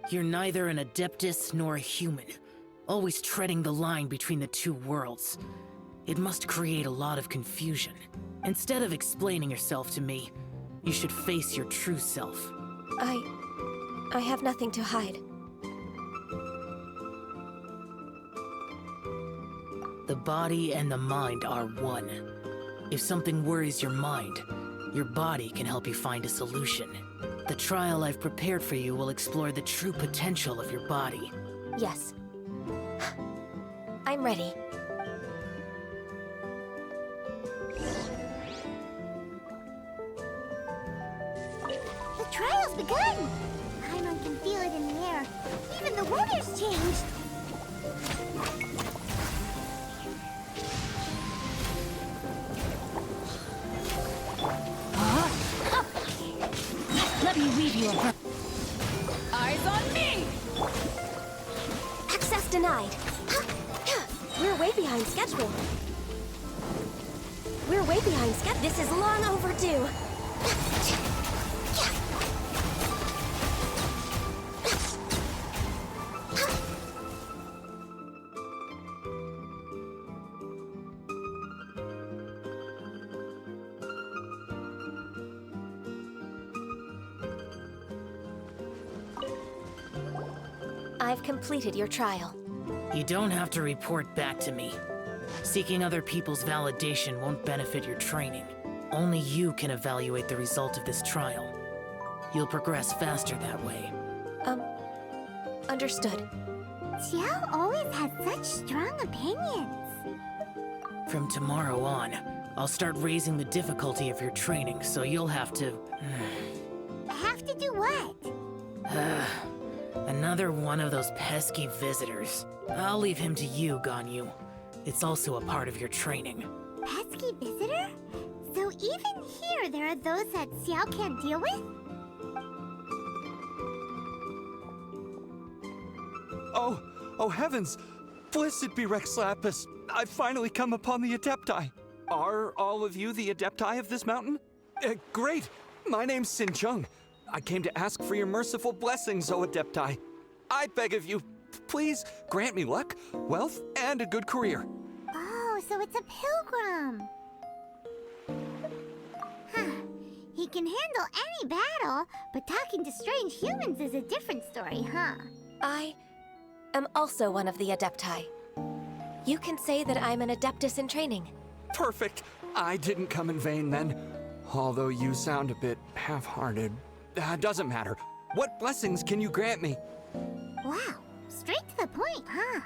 P: You're neither an Adeptus nor a human, always treading the line between the two worlds. It must create a lot of confusion. Instead of explaining yourself to me, you should face your true self.
M: I have nothing to hide.
P: The body and the mind are one. If something worries your mind, your body can help you find a solution. The trial I've prepared for you will explore the true potential of your body.
M: Yes. I'm ready.
C: The trial's begun! Paimon can feel it in the air. Even the weather's changed!
O: Let me weave you a...
E: Eyes on me!
M: Access denied. We're way behind schedule. This is long overdue. I've completed your trial.
P: You don't have to report back to me. Seeking other people's validation won't benefit your training. Only you can evaluate the result of this trial. You'll progress faster that way.
M: Understood.
C: Xiao always had such strong opinions.
P: From tomorrow on, I'll start raising the difficulty of your training, so you'll have to...
C: Have to do what?
P: Another one of those pesky visitors. I'll leave him to you, Ganyu. It's also a part of your training.
C: Pesky visitor? So even here there are those that Xiao can't deal with?
Q: Oh heavens! Blessed be Rex Lapis! I've finally come upon the Adepti. Are all of you the Adepti of this mountain? Great! My name's Sin Chung. I came to ask for your merciful blessings, O Adepti. I beg of you, please grant me luck, wealth, and a good career.
C: Oh, so it's a pilgrim. Huh. He can handle any battle, but talking to strange humans is a different story, huh?
M: I am also one of the Adepti. You can say that I'm an Adeptus in training.
Q: Perfect. I didn't come in vain then. Although you sound a bit half-hearted. Doesn't matter. What blessings can you grant me?
C: Wow, straight to the point, huh?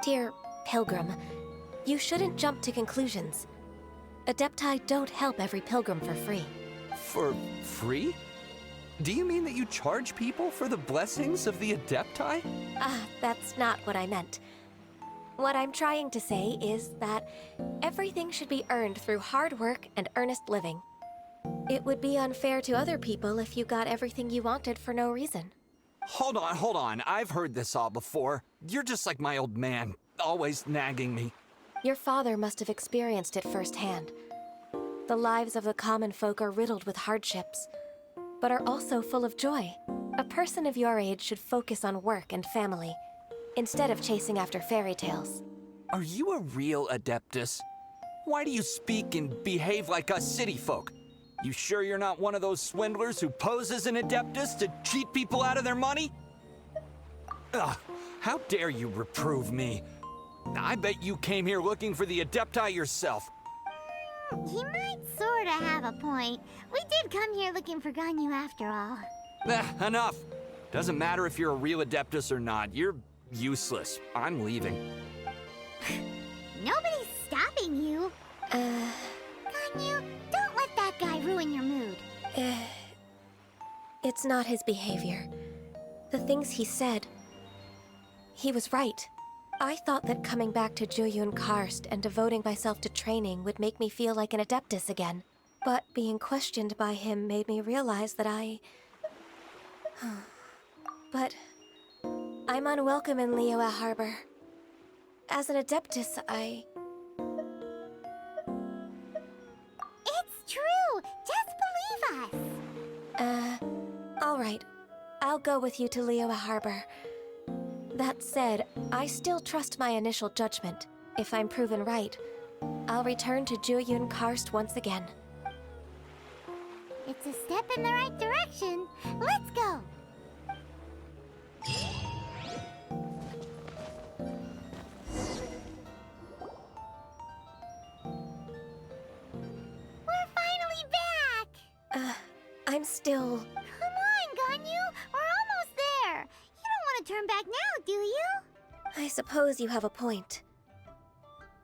M: Dear Pilgrim, you shouldn't jump to conclusions. Adepti don't help every pilgrim for free.
Q: For free? Do you mean that you charge people for the blessings of the Adepti?
M: That's not what I meant. What I'm trying to say is that everything should be earned through hard work and earnest living. It would be unfair to other people if you got everything you wanted for no reason.
Q: Hold on. I've heard this all before. You're just like my old man, always nagging me.
M: Your father must have experienced it firsthand. The lives of the common folk are riddled with hardships, but are also full of joy. A person of your age should focus on work and family, instead of chasing after fairy tales.
Q: Are you a real Adeptus? Why do you speak and behave like us city folk? You sure you're not one of those swindlers who pose as an Adeptus to cheat people out of their money? Ugh, how dare you reprove me? I bet you came here looking for the Adepti yourself.
C: He might sorta have a point. We did come here looking for Ganyu after all.
Q: Enough. Doesn't matter if you're a real Adeptus or not. You're useless. I'm leaving.
C: Nobody's stopping you. Ganyu, don't let that guy ruin your mood.
M: It's not his behavior. The things he said. He was right. I thought that coming back to Jueyun Karst and devoting myself to training would make me feel like an Adeptus again. But being questioned by him made me realize that But I'm unwelcome in Liyue Harbor. As an Adeptus,
C: It's true! Just believe us!
M: Alright. I'll go with you to Liyue Harbor. That said, I still trust my initial judgment. If I'm proven right, I'll return to Jueyun Karst once again.
C: It's a step in the right direction. Let's go! We're finally back!
M: I'm still...
C: Come on, Ganyu! We're almost there! You don't want to turn back now, do you?
M: I suppose you have a point.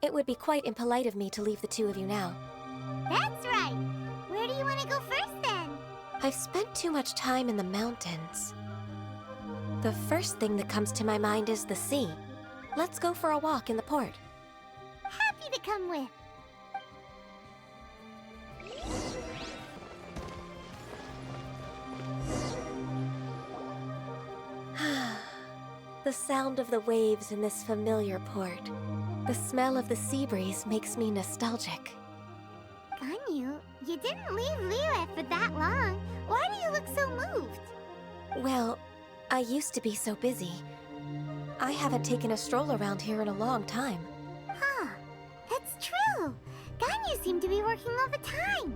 M: It would be quite impolite of me to leave the two of you now.
C: That's right! Where do you want to go first, then?
M: I've spent too much time in the mountains. The first thing that comes to my mind is the sea. Let's go for a walk in the port.
C: Happy to come with.
M: The sound of the waves in this familiar port. The smell of the sea breeze makes me nostalgic.
C: Ganyu, you didn't leave Liyue for that long. Why do you look so moved?
M: Well, I used to be so busy. I haven't taken a stroll around here in a long time.
C: Huh, that's true. Ganyu seemed to be working all the time.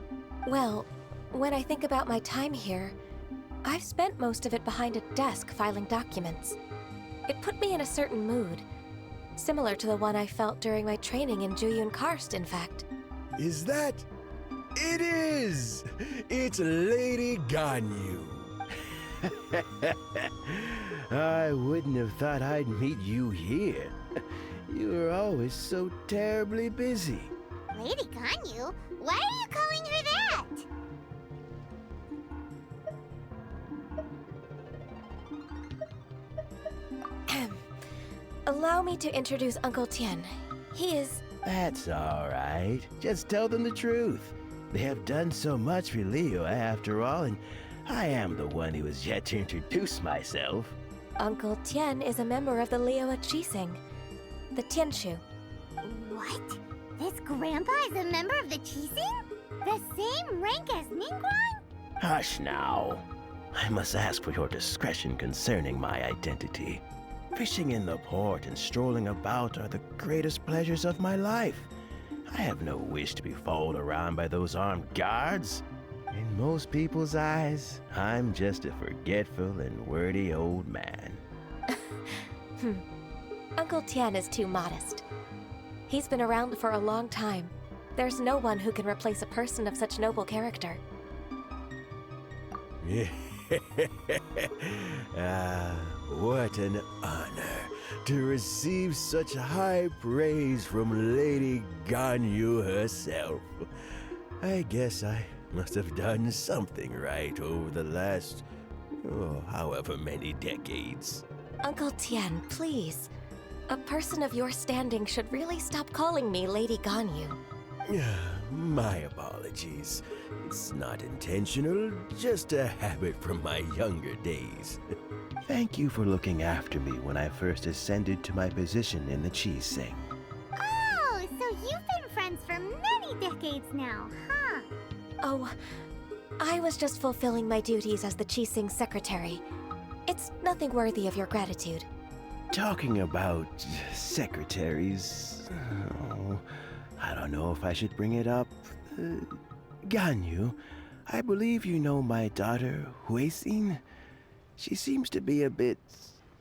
M: Well, when I think about my time here, I've spent most of it behind a desk filing documents. It put me in a certain mood, similar to the one I felt during my training in Jueyun Karst, in fact.
R: Is that... It is! It's Lady Ganyu. I wouldn't have thought I'd meet you here. You were always so terribly busy.
C: Lady Ganyu? Why are you calling her that?
M: Allow me to introduce Uncle Tien. He is...
R: That's all right. Just tell them the truth. They have done so much for Liyue after all, and I am the one who has yet to introduce myself.
M: Uncle Tien is a member of the Liyue Qixing, the Tianshu.
C: What? This grandpa is a member of the Qixing? The same rank as Ningguang?
R: Hush now. I must ask for your discretion concerning my identity. Fishing in the port and strolling about are the greatest pleasures of my life. I have no wish to be followed around by those armed guards. In most people's eyes, I'm just a forgetful and wordy old man.
M: Uncle Tien is too modest. He's been around for a long time. There's no one who can replace a person of such noble character.
R: What an honor to receive such high praise from Lady Ganyu herself. I guess I must have done something right over the last, however many decades.
M: Uncle Tien, please. A person of your standing should really stop calling me Lady Ganyu.
R: My apologies. It's not intentional, just a habit from my younger days. Thank you for looking after me when I first ascended to my position in the Qixing.
C: Oh, so you've been friends for many decades now, huh?
M: Oh, I was just fulfilling my duties as the Qixing secretary. It's nothing worthy of your gratitude.
R: Talking about secretaries, I don't know if I should bring it up. Ganyu, I believe you know my daughter, Huixin. She seems to be a bit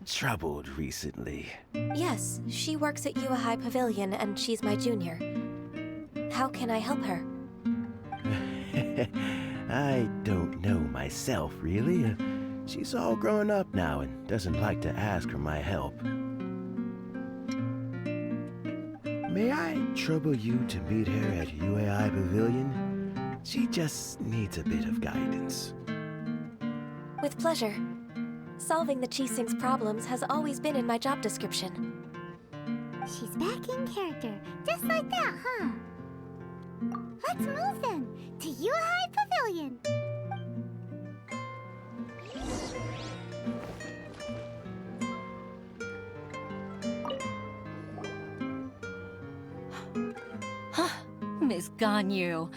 R: troubled recently.
M: Yes, she works at Yua High Pavilion and she's my junior. How can I help her?
R: I don't know myself, really. She's all grown up now and doesn't like to ask for my help. May I trouble you to meet her at UAI Pavilion? She just needs a bit of guidance.
M: With pleasure. Solving the Qixing's problems has always been in my job description.
C: She's back in character, just like that, huh? Let's move then, to Yuhai Pavilion.
O: Miss Ganyu,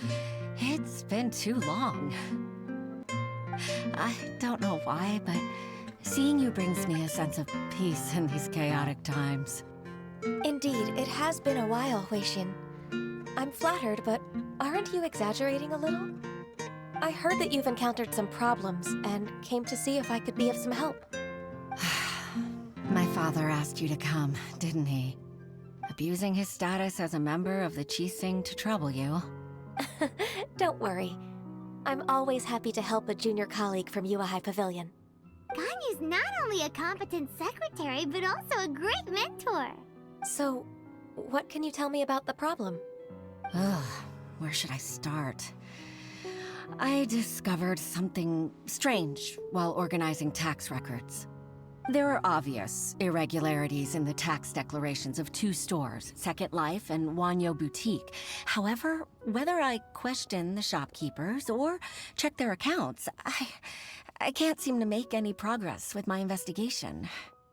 O: it's been too long. I don't know why, but seeing you brings me a sense of peace in these chaotic times.
M: Indeed, it has been a while, Huixin. I'm flattered, but aren't you exaggerating a little? I heard that you've encountered some problems and came to see if I could be of some help.
O: My father asked you to come, didn't he? Abusing his status as a member of the Qixing to trouble you.
M: Don't worry. I'm always happy to help a junior colleague from Yuahai Pavilion.
C: Ganyu's not only a competent secretary, but also a great mentor.
M: So, what can you tell me about the problem?
O: Ugh, where should I start? I discovered something strange while organizing tax records. There are obvious irregularities in the tax declarations of two stores, Second Life and Wanyo Boutique. However, whether I question the shopkeepers or check their accounts, I can't seem to make any progress with my investigation.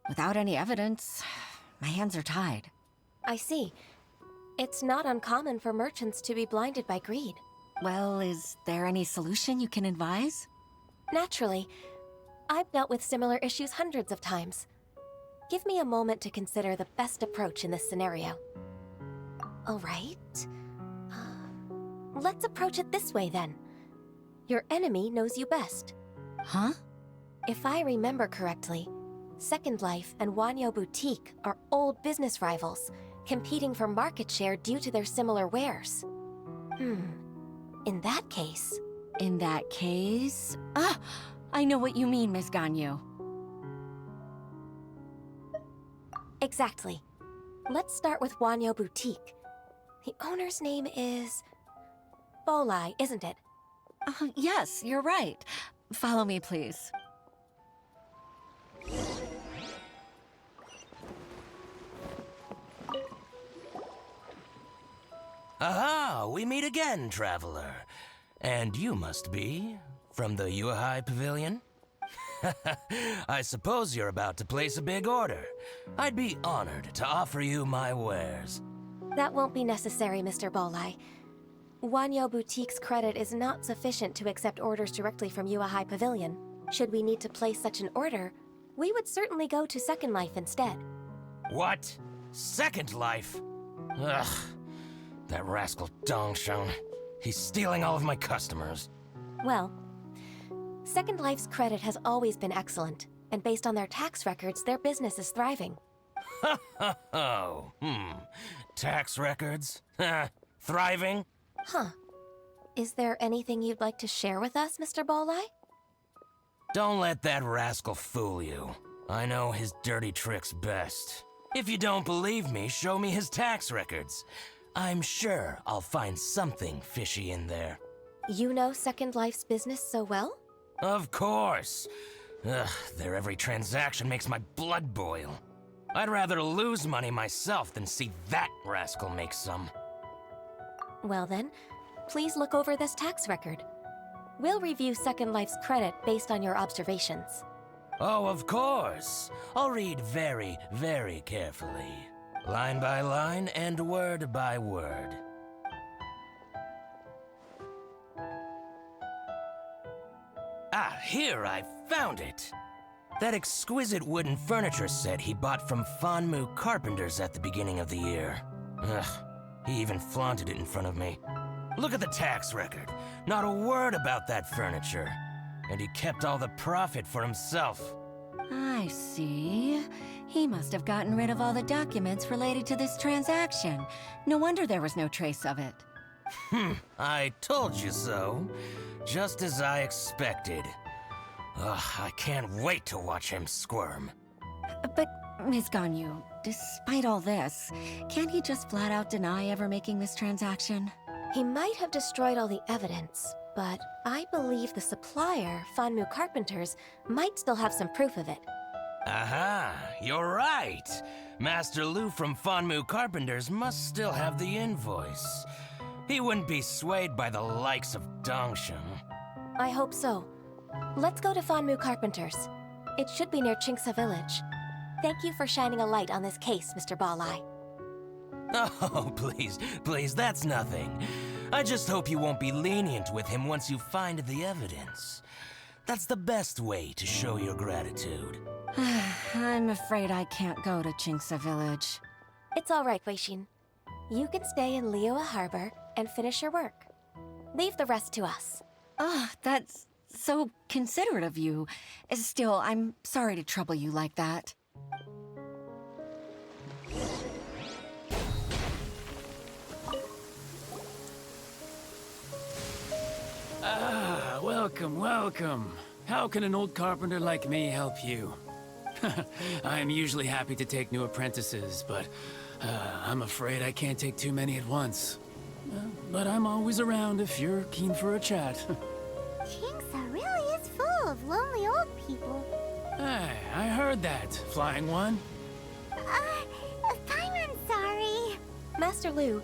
O: Without any evidence, my hands are tied.
M: I see. It's not uncommon for merchants to be blinded by greed.
O: Well, is there any solution you can advise?
M: Naturally. I've dealt with similar issues hundreds of times. Give me a moment to consider the best approach in this scenario. All right. Let's approach it this way, then. Your enemy knows you best.
O: Huh?
M: If I remember correctly, Second Life and Wanyo Boutique are old business rivals, competing for market share due to their similar wares. In that case...
O: In that case... I know what you mean, Miss Ganyu.
M: Exactly. Let's start with Wanyo Boutique. The owner's name is... Bolai, isn't it?
O: Yes, you're right. Follow me, please.
S: Aha! We meet again, traveler. And you must be from the Yuahai Pavilion? I suppose you're about to place a big order. I'd be honored to offer you my wares.
M: That won't be necessary, Mr. Bolai. Wanyo Boutique's credit is not sufficient to accept orders directly from Yuahai Pavilion. Should we need to place such an order, we would certainly go to Second Life instead.
S: What? Second Life? Ugh. That rascal Dongsheng. He's stealing all of my customers.
M: Well, Second Life's credit has always been excellent, and based on their tax records, their business is thriving.
S: Tax records? Thriving?
M: Huh. Is there anything you'd like to share with us, Mr. Bolai?
S: Don't let that rascal fool you. I know his dirty tricks best. If you don't believe me, show me his tax records. I'm sure I'll find something fishy in there.
M: You know Second Life's business so well?
S: Of course. Ugh, their every transaction makes my blood boil. I'd rather lose money myself than see that rascal make some.
M: Well then, please look over this tax record. We'll review Second Life's credit based on your observations.
S: Oh, of course. I'll read very, very carefully. Line by line and word by word. Ah, here, I found it! That exquisite wooden furniture set he bought from Fanmu Carpenters at the beginning of the year. Ugh, he even flaunted it in front of me. Look at the tax record. Not a word about that furniture. And he kept all the profit for himself.
O: I see. He must have gotten rid of all the documents related to this transaction. No wonder there was no trace of it.
S: I told you so. Just as I expected. Ugh, I can't wait to watch him squirm.
O: But, Ms. Ganyu, despite all this, can't he just flat out deny ever making this transaction?
M: He might have destroyed all the evidence, but I believe the supplier, Fanmu Carpenters, might still have some proof of it.
S: Aha, you're right. Master Lu from Fanmu Carpenters must still have the invoice. He wouldn't be swayed by the likes of Dongsheng.
M: I hope so. Let's go to Fanmu Carpenters. It should be near Qingsa Village. Thank you for shining a light on this case, Mr. Balai.
S: Oh, please, that's nothing. I just hope you won't be lenient with him once you find the evidence. That's the best way to show your gratitude.
O: I'm afraid I can't go to Qingsa Village.
M: It's all right, Weixin. You can stay in Liyue Harbor and finish your work. Leave the rest to us.
O: Ah, that's so considerate of you. Still, I'm sorry to trouble you like that.
F: Ah, welcome. How can an old carpenter like me help you? I am usually happy to take new apprentices, but I'm afraid I can't take too many at once. But I'm always around if you're keen for a chat.
C: Qingsa really is full of lonely old people.
F: Hey, I heard that, Flying One.
C: I'm sorry.
M: Master Lu,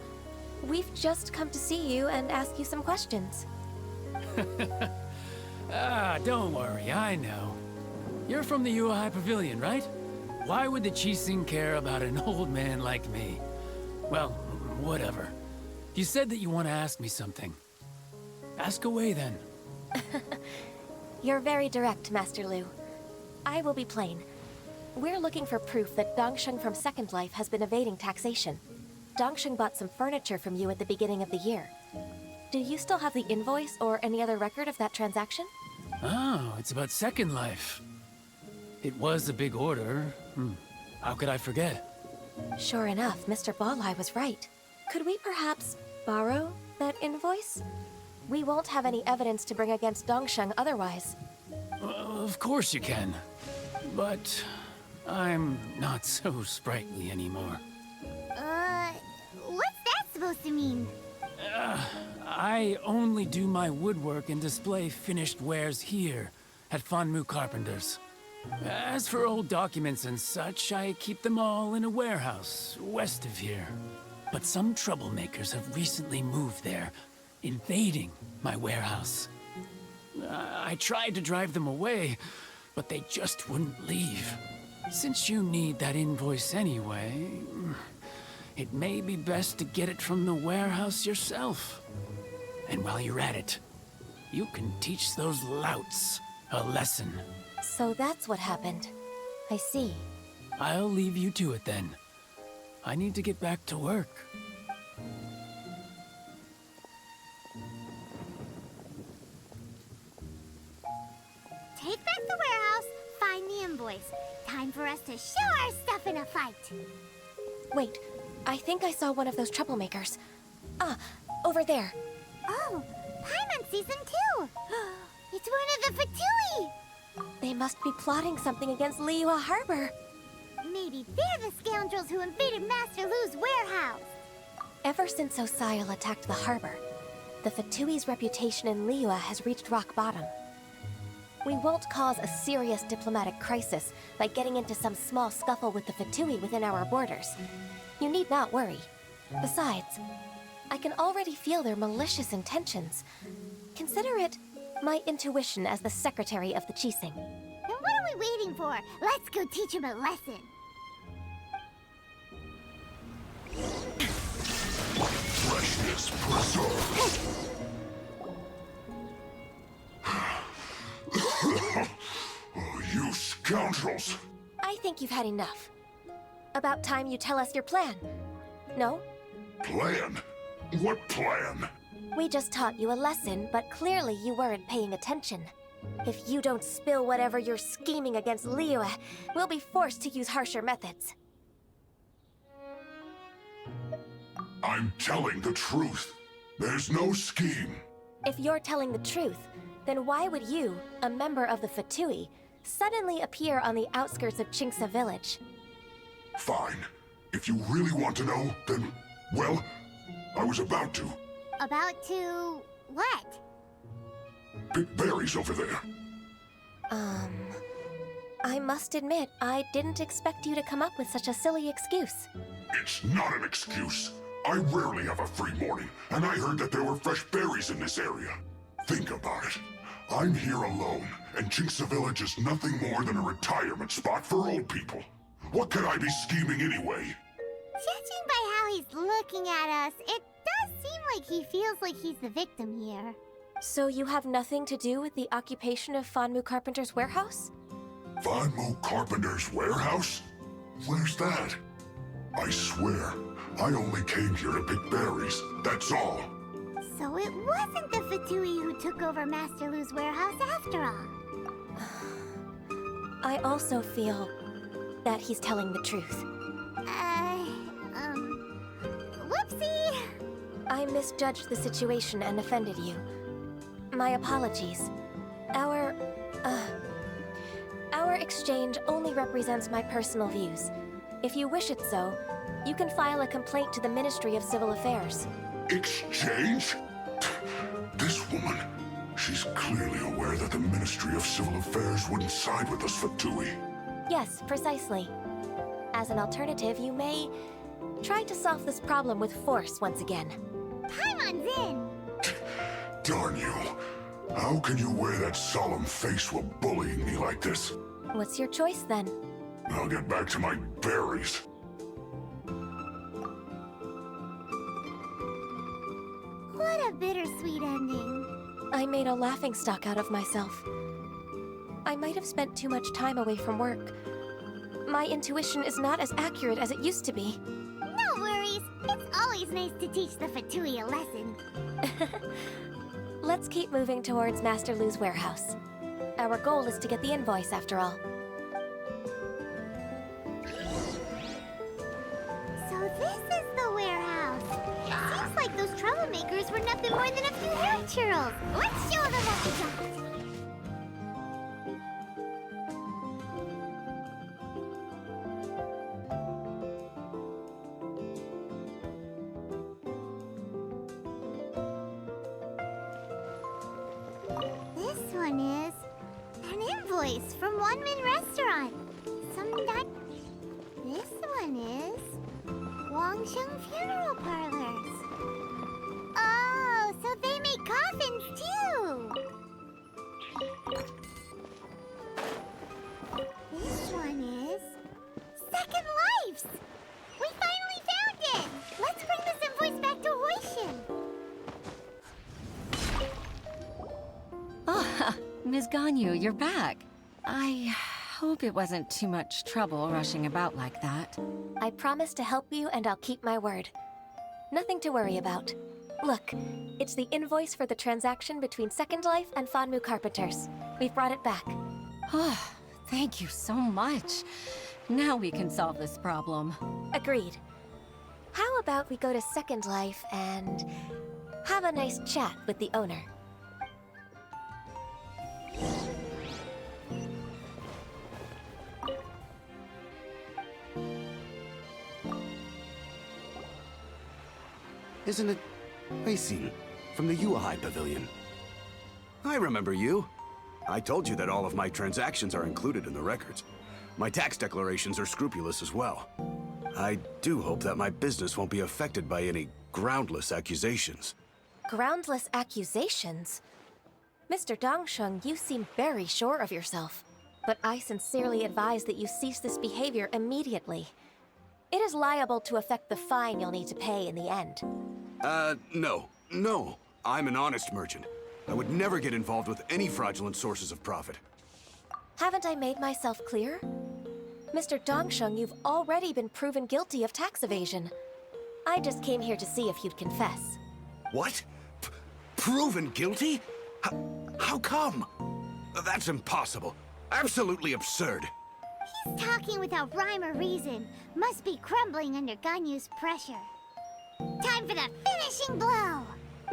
M: we've just come to see you and ask you some questions.
F: Don't worry, I know. You're from the Yuehai Pavilion, right? Why would the Qixing care about an old man like me? Well, whatever. You said that you want to ask me something. Ask away, then.
M: You're very direct, Master Lu. I will be plain. We're looking for proof that Dongsheng from Second Life has been evading taxation. Dongsheng bought some furniture from you at the beginning of the year. Do you still have the invoice or any other record of that transaction?
F: Oh, it's about Second Life. It was a big order. How could I forget?
M: Sure enough, Mr. Balai was right. Could we perhaps borrow that invoice? We won't have any evidence to bring against Dongsheng otherwise.
F: Of course you can. But I'm not so sprightly anymore.
C: What's that supposed to mean?
F: I only do my woodwork and display finished wares here at Fanmu Carpenters. As for old documents and such, I keep them all in a warehouse west of here. But some troublemakers have recently moved there, invading my warehouse. I tried to drive them away, but they just wouldn't leave. Since you need that invoice anyway, it may be best to get it from the warehouse yourself. And while you're at it, you can teach those louts a lesson.
M: So that's what happened. I see.
F: I'll leave you to it then. I need to get back to work.
C: Take back the warehouse, find the invoice. Time for us to show our stuff in a fight.
M: Wait, I think I saw one of those troublemakers. Ah, over there.
C: Oh, Paimon sees them too. It's one of the Fatui.
M: They must be plotting something against Liyue Harbor.
C: Maybe they're the scoundrels who invaded Master Lu's warehouse.
M: Ever since Osial attacked the harbor, the Fatui's reputation in Liyue has reached rock bottom. We won't cause a serious diplomatic crisis by getting into some small scuffle with the Fatui within our borders. You need not worry. Besides, I can already feel their malicious intentions. Consider it my intuition as the secretary of the Qixing.
C: Then what are we waiting for? Let's go teach him a lesson.
H: Freshness preserved. You scoundrels!
M: I think you've had enough. About time you tell us your plan. No?
H: Plan? What plan?
M: We just taught you a lesson, but clearly you weren't paying attention. If you don't spill whatever you're scheming against Liyue, we'll be forced to use harsher methods.
H: I'm telling the truth. There's no scheme.
M: If you're telling the truth, then why would you, a member of the Fatui, suddenly appear on the outskirts of Chinksa village?
H: Fine. If you really want to know, then, well, I was about to.
C: About to... what?
H: Pick berries over there.
M: I must admit, I didn't expect you to come up with such a silly excuse.
H: It's not an excuse. I rarely have a free morning, and I heard that there were fresh berries in this area. Think about it. I'm here alone, and Chinksa Village is nothing more than a retirement spot for old people. What could I be scheming anyway?
C: Judging by how he's looking at us, it does seem like he feels like he's the victim here.
M: So you have nothing to do with the occupation of Fanmu Carpenter's warehouse?
H: Fanmu Carpenter's warehouse? Where's that? I swear, I only came here to pick berries, that's all.
C: So it wasn't the Fatui who took over Master Lu's warehouse after all.
M: I also feel that he's telling the truth.
C: Whoopsie!
M: I misjudged the situation and offended you. My apologies. Our exchange only represents my personal views. If you wish it so, you can file a complaint to the Ministry of Civil Affairs.
H: Exchange? This woman, she's clearly aware that the Ministry of Civil Affairs wouldn't side with us Fatui.
M: Yes, precisely. As an alternative, you may try to solve this problem with force once again.
C: Paimon's in!
H: Darn you. How can you wear that solemn face while bullying me like this?
M: What's your choice then?
H: I'll get back to my berries.
C: What a bittersweet ending.
M: I made a laughingstock out of myself. I might have spent too much time away from work. My intuition is not as accurate as it used to be.
C: No worries. It's always nice to teach the Fatui a lesson.
M: Let's keep moving towards Master Lu's warehouse. Our goal is to get the invoice, after all.
C: So this is the warehouse. Seems like those troublemakers were nothing more than a few hair churls. Let's show them what we got. This one is an invoice from Wonmin Restaurant. This one is Wangsheng Funeral Parlors. Oh, so they make coffins too. This one is Second Lives. We finally found it. Let's bring this invoice back to Hoishin.
O: Ah, Ms. Ganyu, you're back. I hope it wasn't too much trouble rushing about like that.
M: I promise to help you, and I'll keep my word. Nothing to worry about. Look, it's the invoice for the transaction between Second Life and Fanmu Carpenters. We've brought it back.
O: Oh, thank you so much. Now we can solve this problem.
M: Agreed. How about we go to Second Life and have a nice chat with the owner?
F: Isn't it Wei-Xin from the Yuehai Pavilion? I remember you. I told you that all of my transactions are included in the records. My tax declarations are scrupulous as well. I do hope that my business won't be affected by any groundless accusations.
M: Groundless accusations? Mr. Dongsheng, you seem very sure of yourself. But I sincerely advise that you cease this behavior immediately. It is liable to affect the fine you'll need to pay in the end.
F: No. I'm an honest merchant. I would never get involved with any fraudulent sources of profit.
M: Haven't I made myself clear? Mr. Dongsheng, you've already been proven guilty of tax evasion. I just came here to see if you'd confess.
F: What?
T: Proven guilty? How come? That's impossible. Absolutely absurd.
C: He's talking without rhyme or reason. Must be crumbling under Ganyu's pressure. Time for the finishing blow!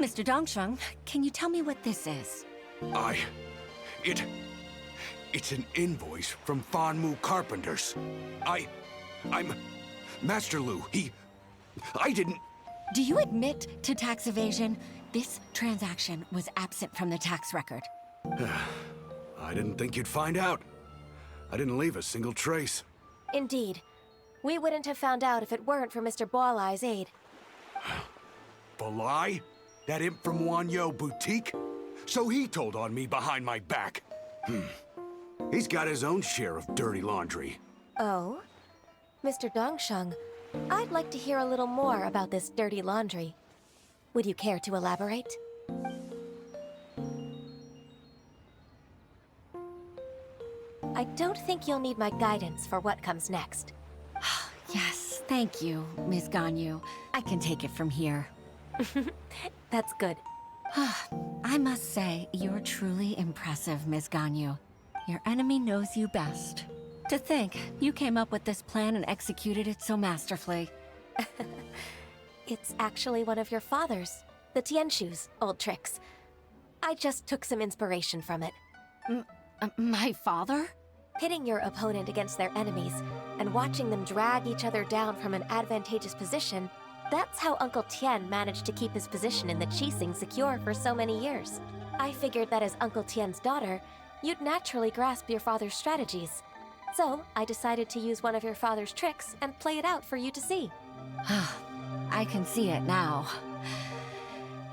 O: Mr. Dongsheng, can you tell me what this is?
T: It's an invoice from Fanmu Carpenters. I'm Master Lu. I didn't...
O: Do you admit to tax evasion? This transaction was absent from the tax record.
T: I didn't think you'd find out. I didn't leave a single trace.
M: Indeed. We wouldn't have found out if it weren't for Mr. Boalai's aid.
T: Balai? That imp from Wanyo Boutique? So he told on me behind my back. He's got his own share of dirty laundry.
M: Oh? Mr. Dongsheng, I'd like to hear a little more about this dirty laundry. Would you care to elaborate? I don't think you'll need my guidance for what comes next.
O: Yes, thank you, Ms. Ganyu. I can take it from here.
M: That's good.
O: I must say, you're truly impressive, Ms. Ganyu. Your enemy knows you best. To think, you came up with this plan and executed it so masterfully.
M: It's actually one of your father's, the Tianshu's, old tricks. I just took some inspiration from it.
O: My father?
M: Pitting your opponent against their enemies and watching them drag each other down from an advantageous position, that's how Uncle Tian managed to keep his position in the Qixing secure for so many years. I figured that as Uncle Tian's daughter, you'd naturally grasp your father's strategies. So, I decided to use one of your father's tricks and play it out for you to see.
O: I can see it now.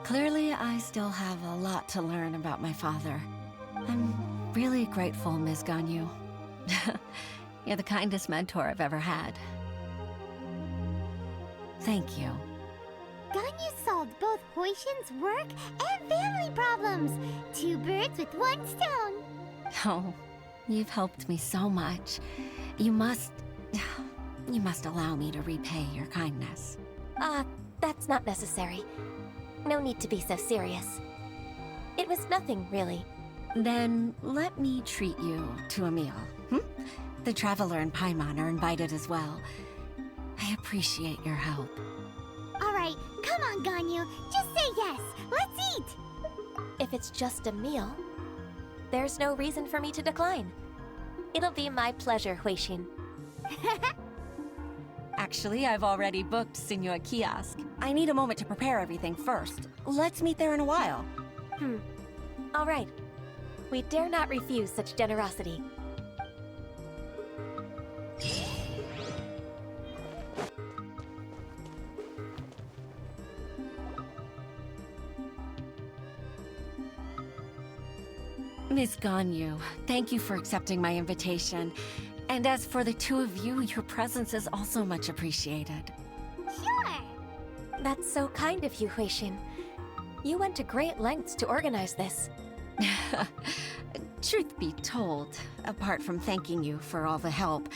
O: Clearly, I still have a lot to learn about my father. I'm really grateful, Ms. Ganyu. You're the kindest mentor I've ever had. Thank you.
C: Ganyu solved both Huishin's work and family problems. 2 birds with 1 stone.
O: Oh, you've helped me so much. You must allow me to repay your kindness.
M: That's not necessary. No need to be so serious. It was nothing, really.
O: Then let me treat you to a meal. The Traveler and Paimon are invited as well. I appreciate your help.
C: Alright, come on, Ganyu. Just say yes. Let's eat!
M: If it's just a meal, there's no reason for me to decline. It'll be my pleasure, Huixin.
O: Actually, I've already booked Senor Kiosk. I need a moment to prepare everything first. Let's meet there in a while.
M: All right. We dare not refuse such generosity.
O: Miss Ganyu, thank you for accepting my invitation. And as for the 2 of you, your presence is also much appreciated.
C: Sure!
M: That's so kind of you, Huixin. You went to great lengths to organize this.
O: Truth be told, apart from thanking you for all the help,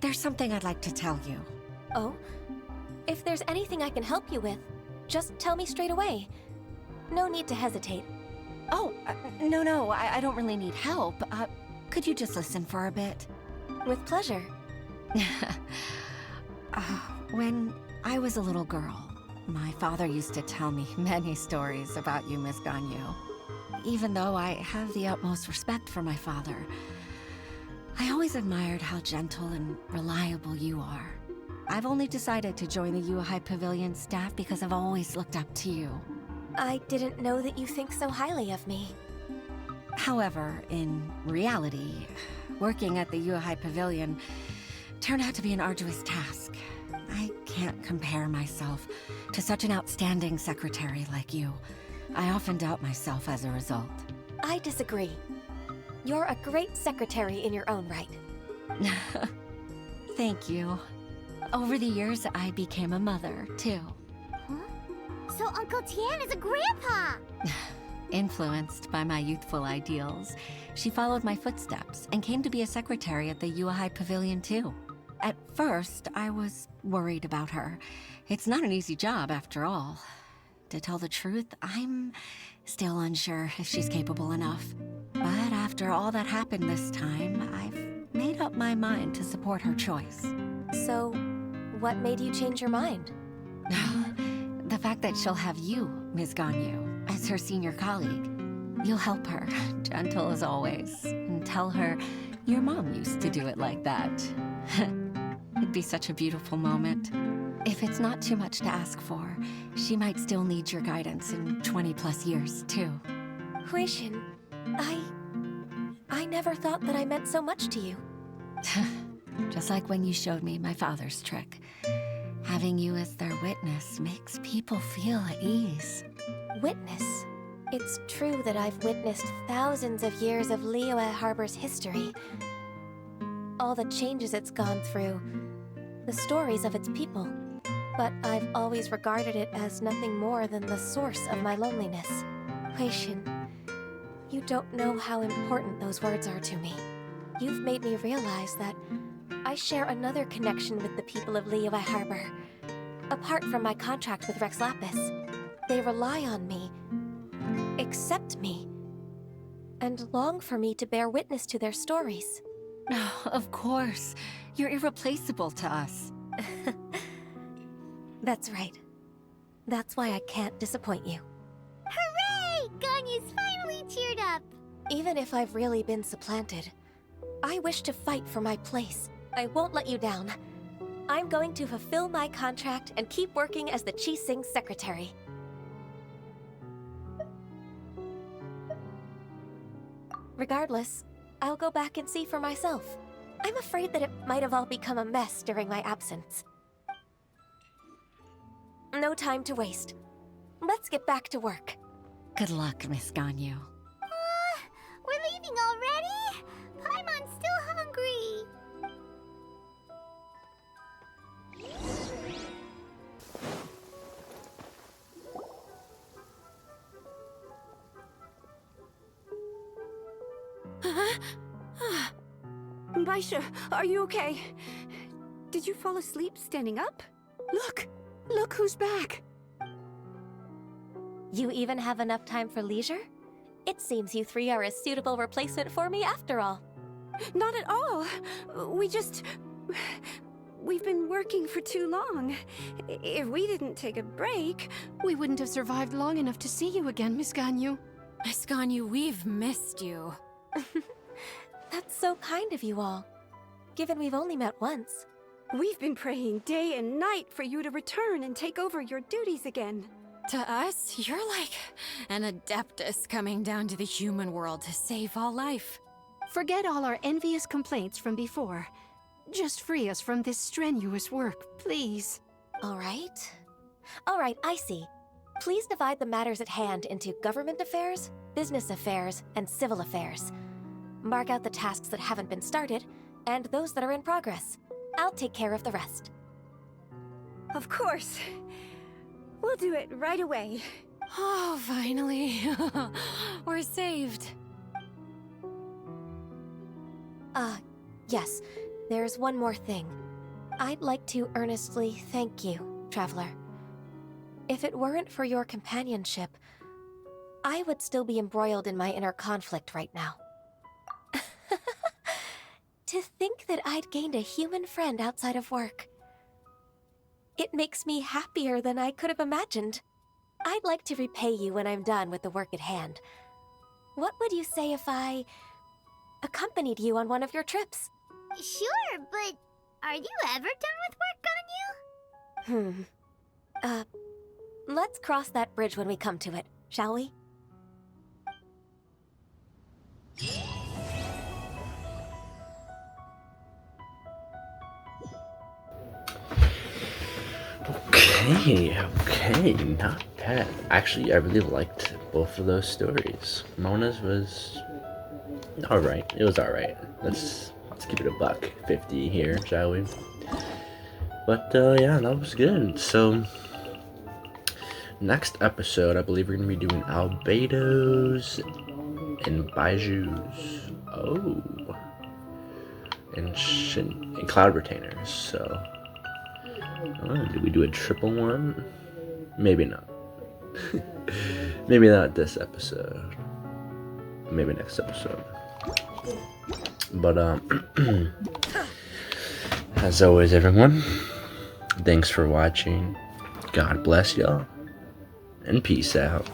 O: there's something I'd like to tell you.
M: Oh? If there's anything I can help you with, just tell me straight away. No need to hesitate.
O: Oh, no, I don't really need help. Could you just listen for a bit?
M: With pleasure.
O: When I was a little girl, my father used to tell me many stories about you, Miss Ganyu. Even though I have the utmost respect for my father, I always admired how gentle and reliable you are. I've only decided to join the Yuhai Pavilion staff because I've always looked up to you.
M: I didn't know that you think so highly of me.
O: However, in reality, working at the Yuhai Pavilion turned out to be an arduous task. I can't compare myself to such an outstanding secretary like you. I often doubt myself as a result.
M: I disagree. You're a great secretary in your own right.
O: Thank you. Over the years, I became a mother, too.
C: So Uncle Tian is a grandpa!
O: Influenced by my youthful ideals, she followed my footsteps and came to be a secretary at the Yuhai Pavilion, too. At first, I was worried about her. It's not an easy job, after all. To tell the truth, I'm still unsure if she's capable enough. But after all that happened this time, I've made up my mind to support her choice.
M: So, what made you change your mind?
O: The fact that she'll have you, Ms. Ganyu, as her senior colleague. You'll help her, gentle as always, and tell her your mom used to do it like that. It'd be such a beautiful moment. If it's not too much to ask for, she might still need your guidance in 20+ years, too.
M: Huixin, I never thought that I meant so much to you.
O: Just like when you showed me my father's trick. Having you as their witness makes people feel at ease.
M: Witness? It's true that I've witnessed thousands of years of Liyue Harbor's history. All the changes it's gone through, the stories of its people. But I've always regarded it as nothing more than the source of my loneliness. Huixin, you don't know how important those words are to me. You've made me realize that I share another connection with the people of Liyue Harbor. Apart from my contract with Rex Lapis, they rely on me, accept me, and long for me to bear witness to their stories.
O: Oh, of course. You're irreplaceable to us.
M: That's right. That's why I can't disappoint you.
C: Hooray! Ganyu's finally cheered up!
M: Even if I've really been supplanted, I wish to fight for my place. I won't let you down. I'm going to fulfill my contract and keep working as the Qixing secretary. Regardless, I'll go back and see for myself. I'm afraid that it might have all become a mess during my absence. No time to waste. Let's get back to work.
O: Good luck, Miss Ganyu.
C: We're leaving already? Paimon's still hungry.
L: Baisha, are you okay? Did you fall asleep standing up? Look who's back.
M: You even have enough time for leisure? It seems you three are a suitable replacement for me after all.
L: Not at all. We've been working for too long. If we didn't take a break,
K: we wouldn't have survived long enough to see you again, Miss Ganyu.
E: Miss Ganyu, we've missed you.
M: That's so kind of you all, given we've only met once.
L: We've been praying day and night for you to return and take over your duties again.
E: To us, you're like an adeptus coming down to the human world to save all life.
K: Forget all our envious complaints from before. Just free us from this strenuous work, please.
M: All right, I see. Please divide the matters at hand into government affairs, business affairs, and civil affairs. Mark out the tasks that haven't been started, and those that are in progress. I'll take care of the rest.
L: Of course. We'll do it right away.
E: Oh, finally. We're saved.
M: Yes. There's one more thing. I'd like to earnestly thank you, Traveler. If it weren't for your companionship, I would still be embroiled in my inner conflict right now. To think that I'd gained a human friend outside of work. It makes me happier than I could have imagined. I'd like to repay you when I'm done with the work at hand. What would you say if I accompanied you on one of your trips?
C: Sure, but are you ever done with work, Ganyu?
M: Let's cross that bridge when we come to it, shall we?
A: Okay, not bad. Actually, I really liked both of those stories. Mona's was alright. It was alright. Let's keep it a $1.50 here, shall we? But yeah, that was good. So next episode, I believe we're gonna be doing Albedo's and Baiju's. Oh, and Cloud Retainers. So, do we do a triple one? Maybe not. Maybe not this episode. Maybe next episode. But as always, everyone, thanks for watching. God bless y'all, and peace out.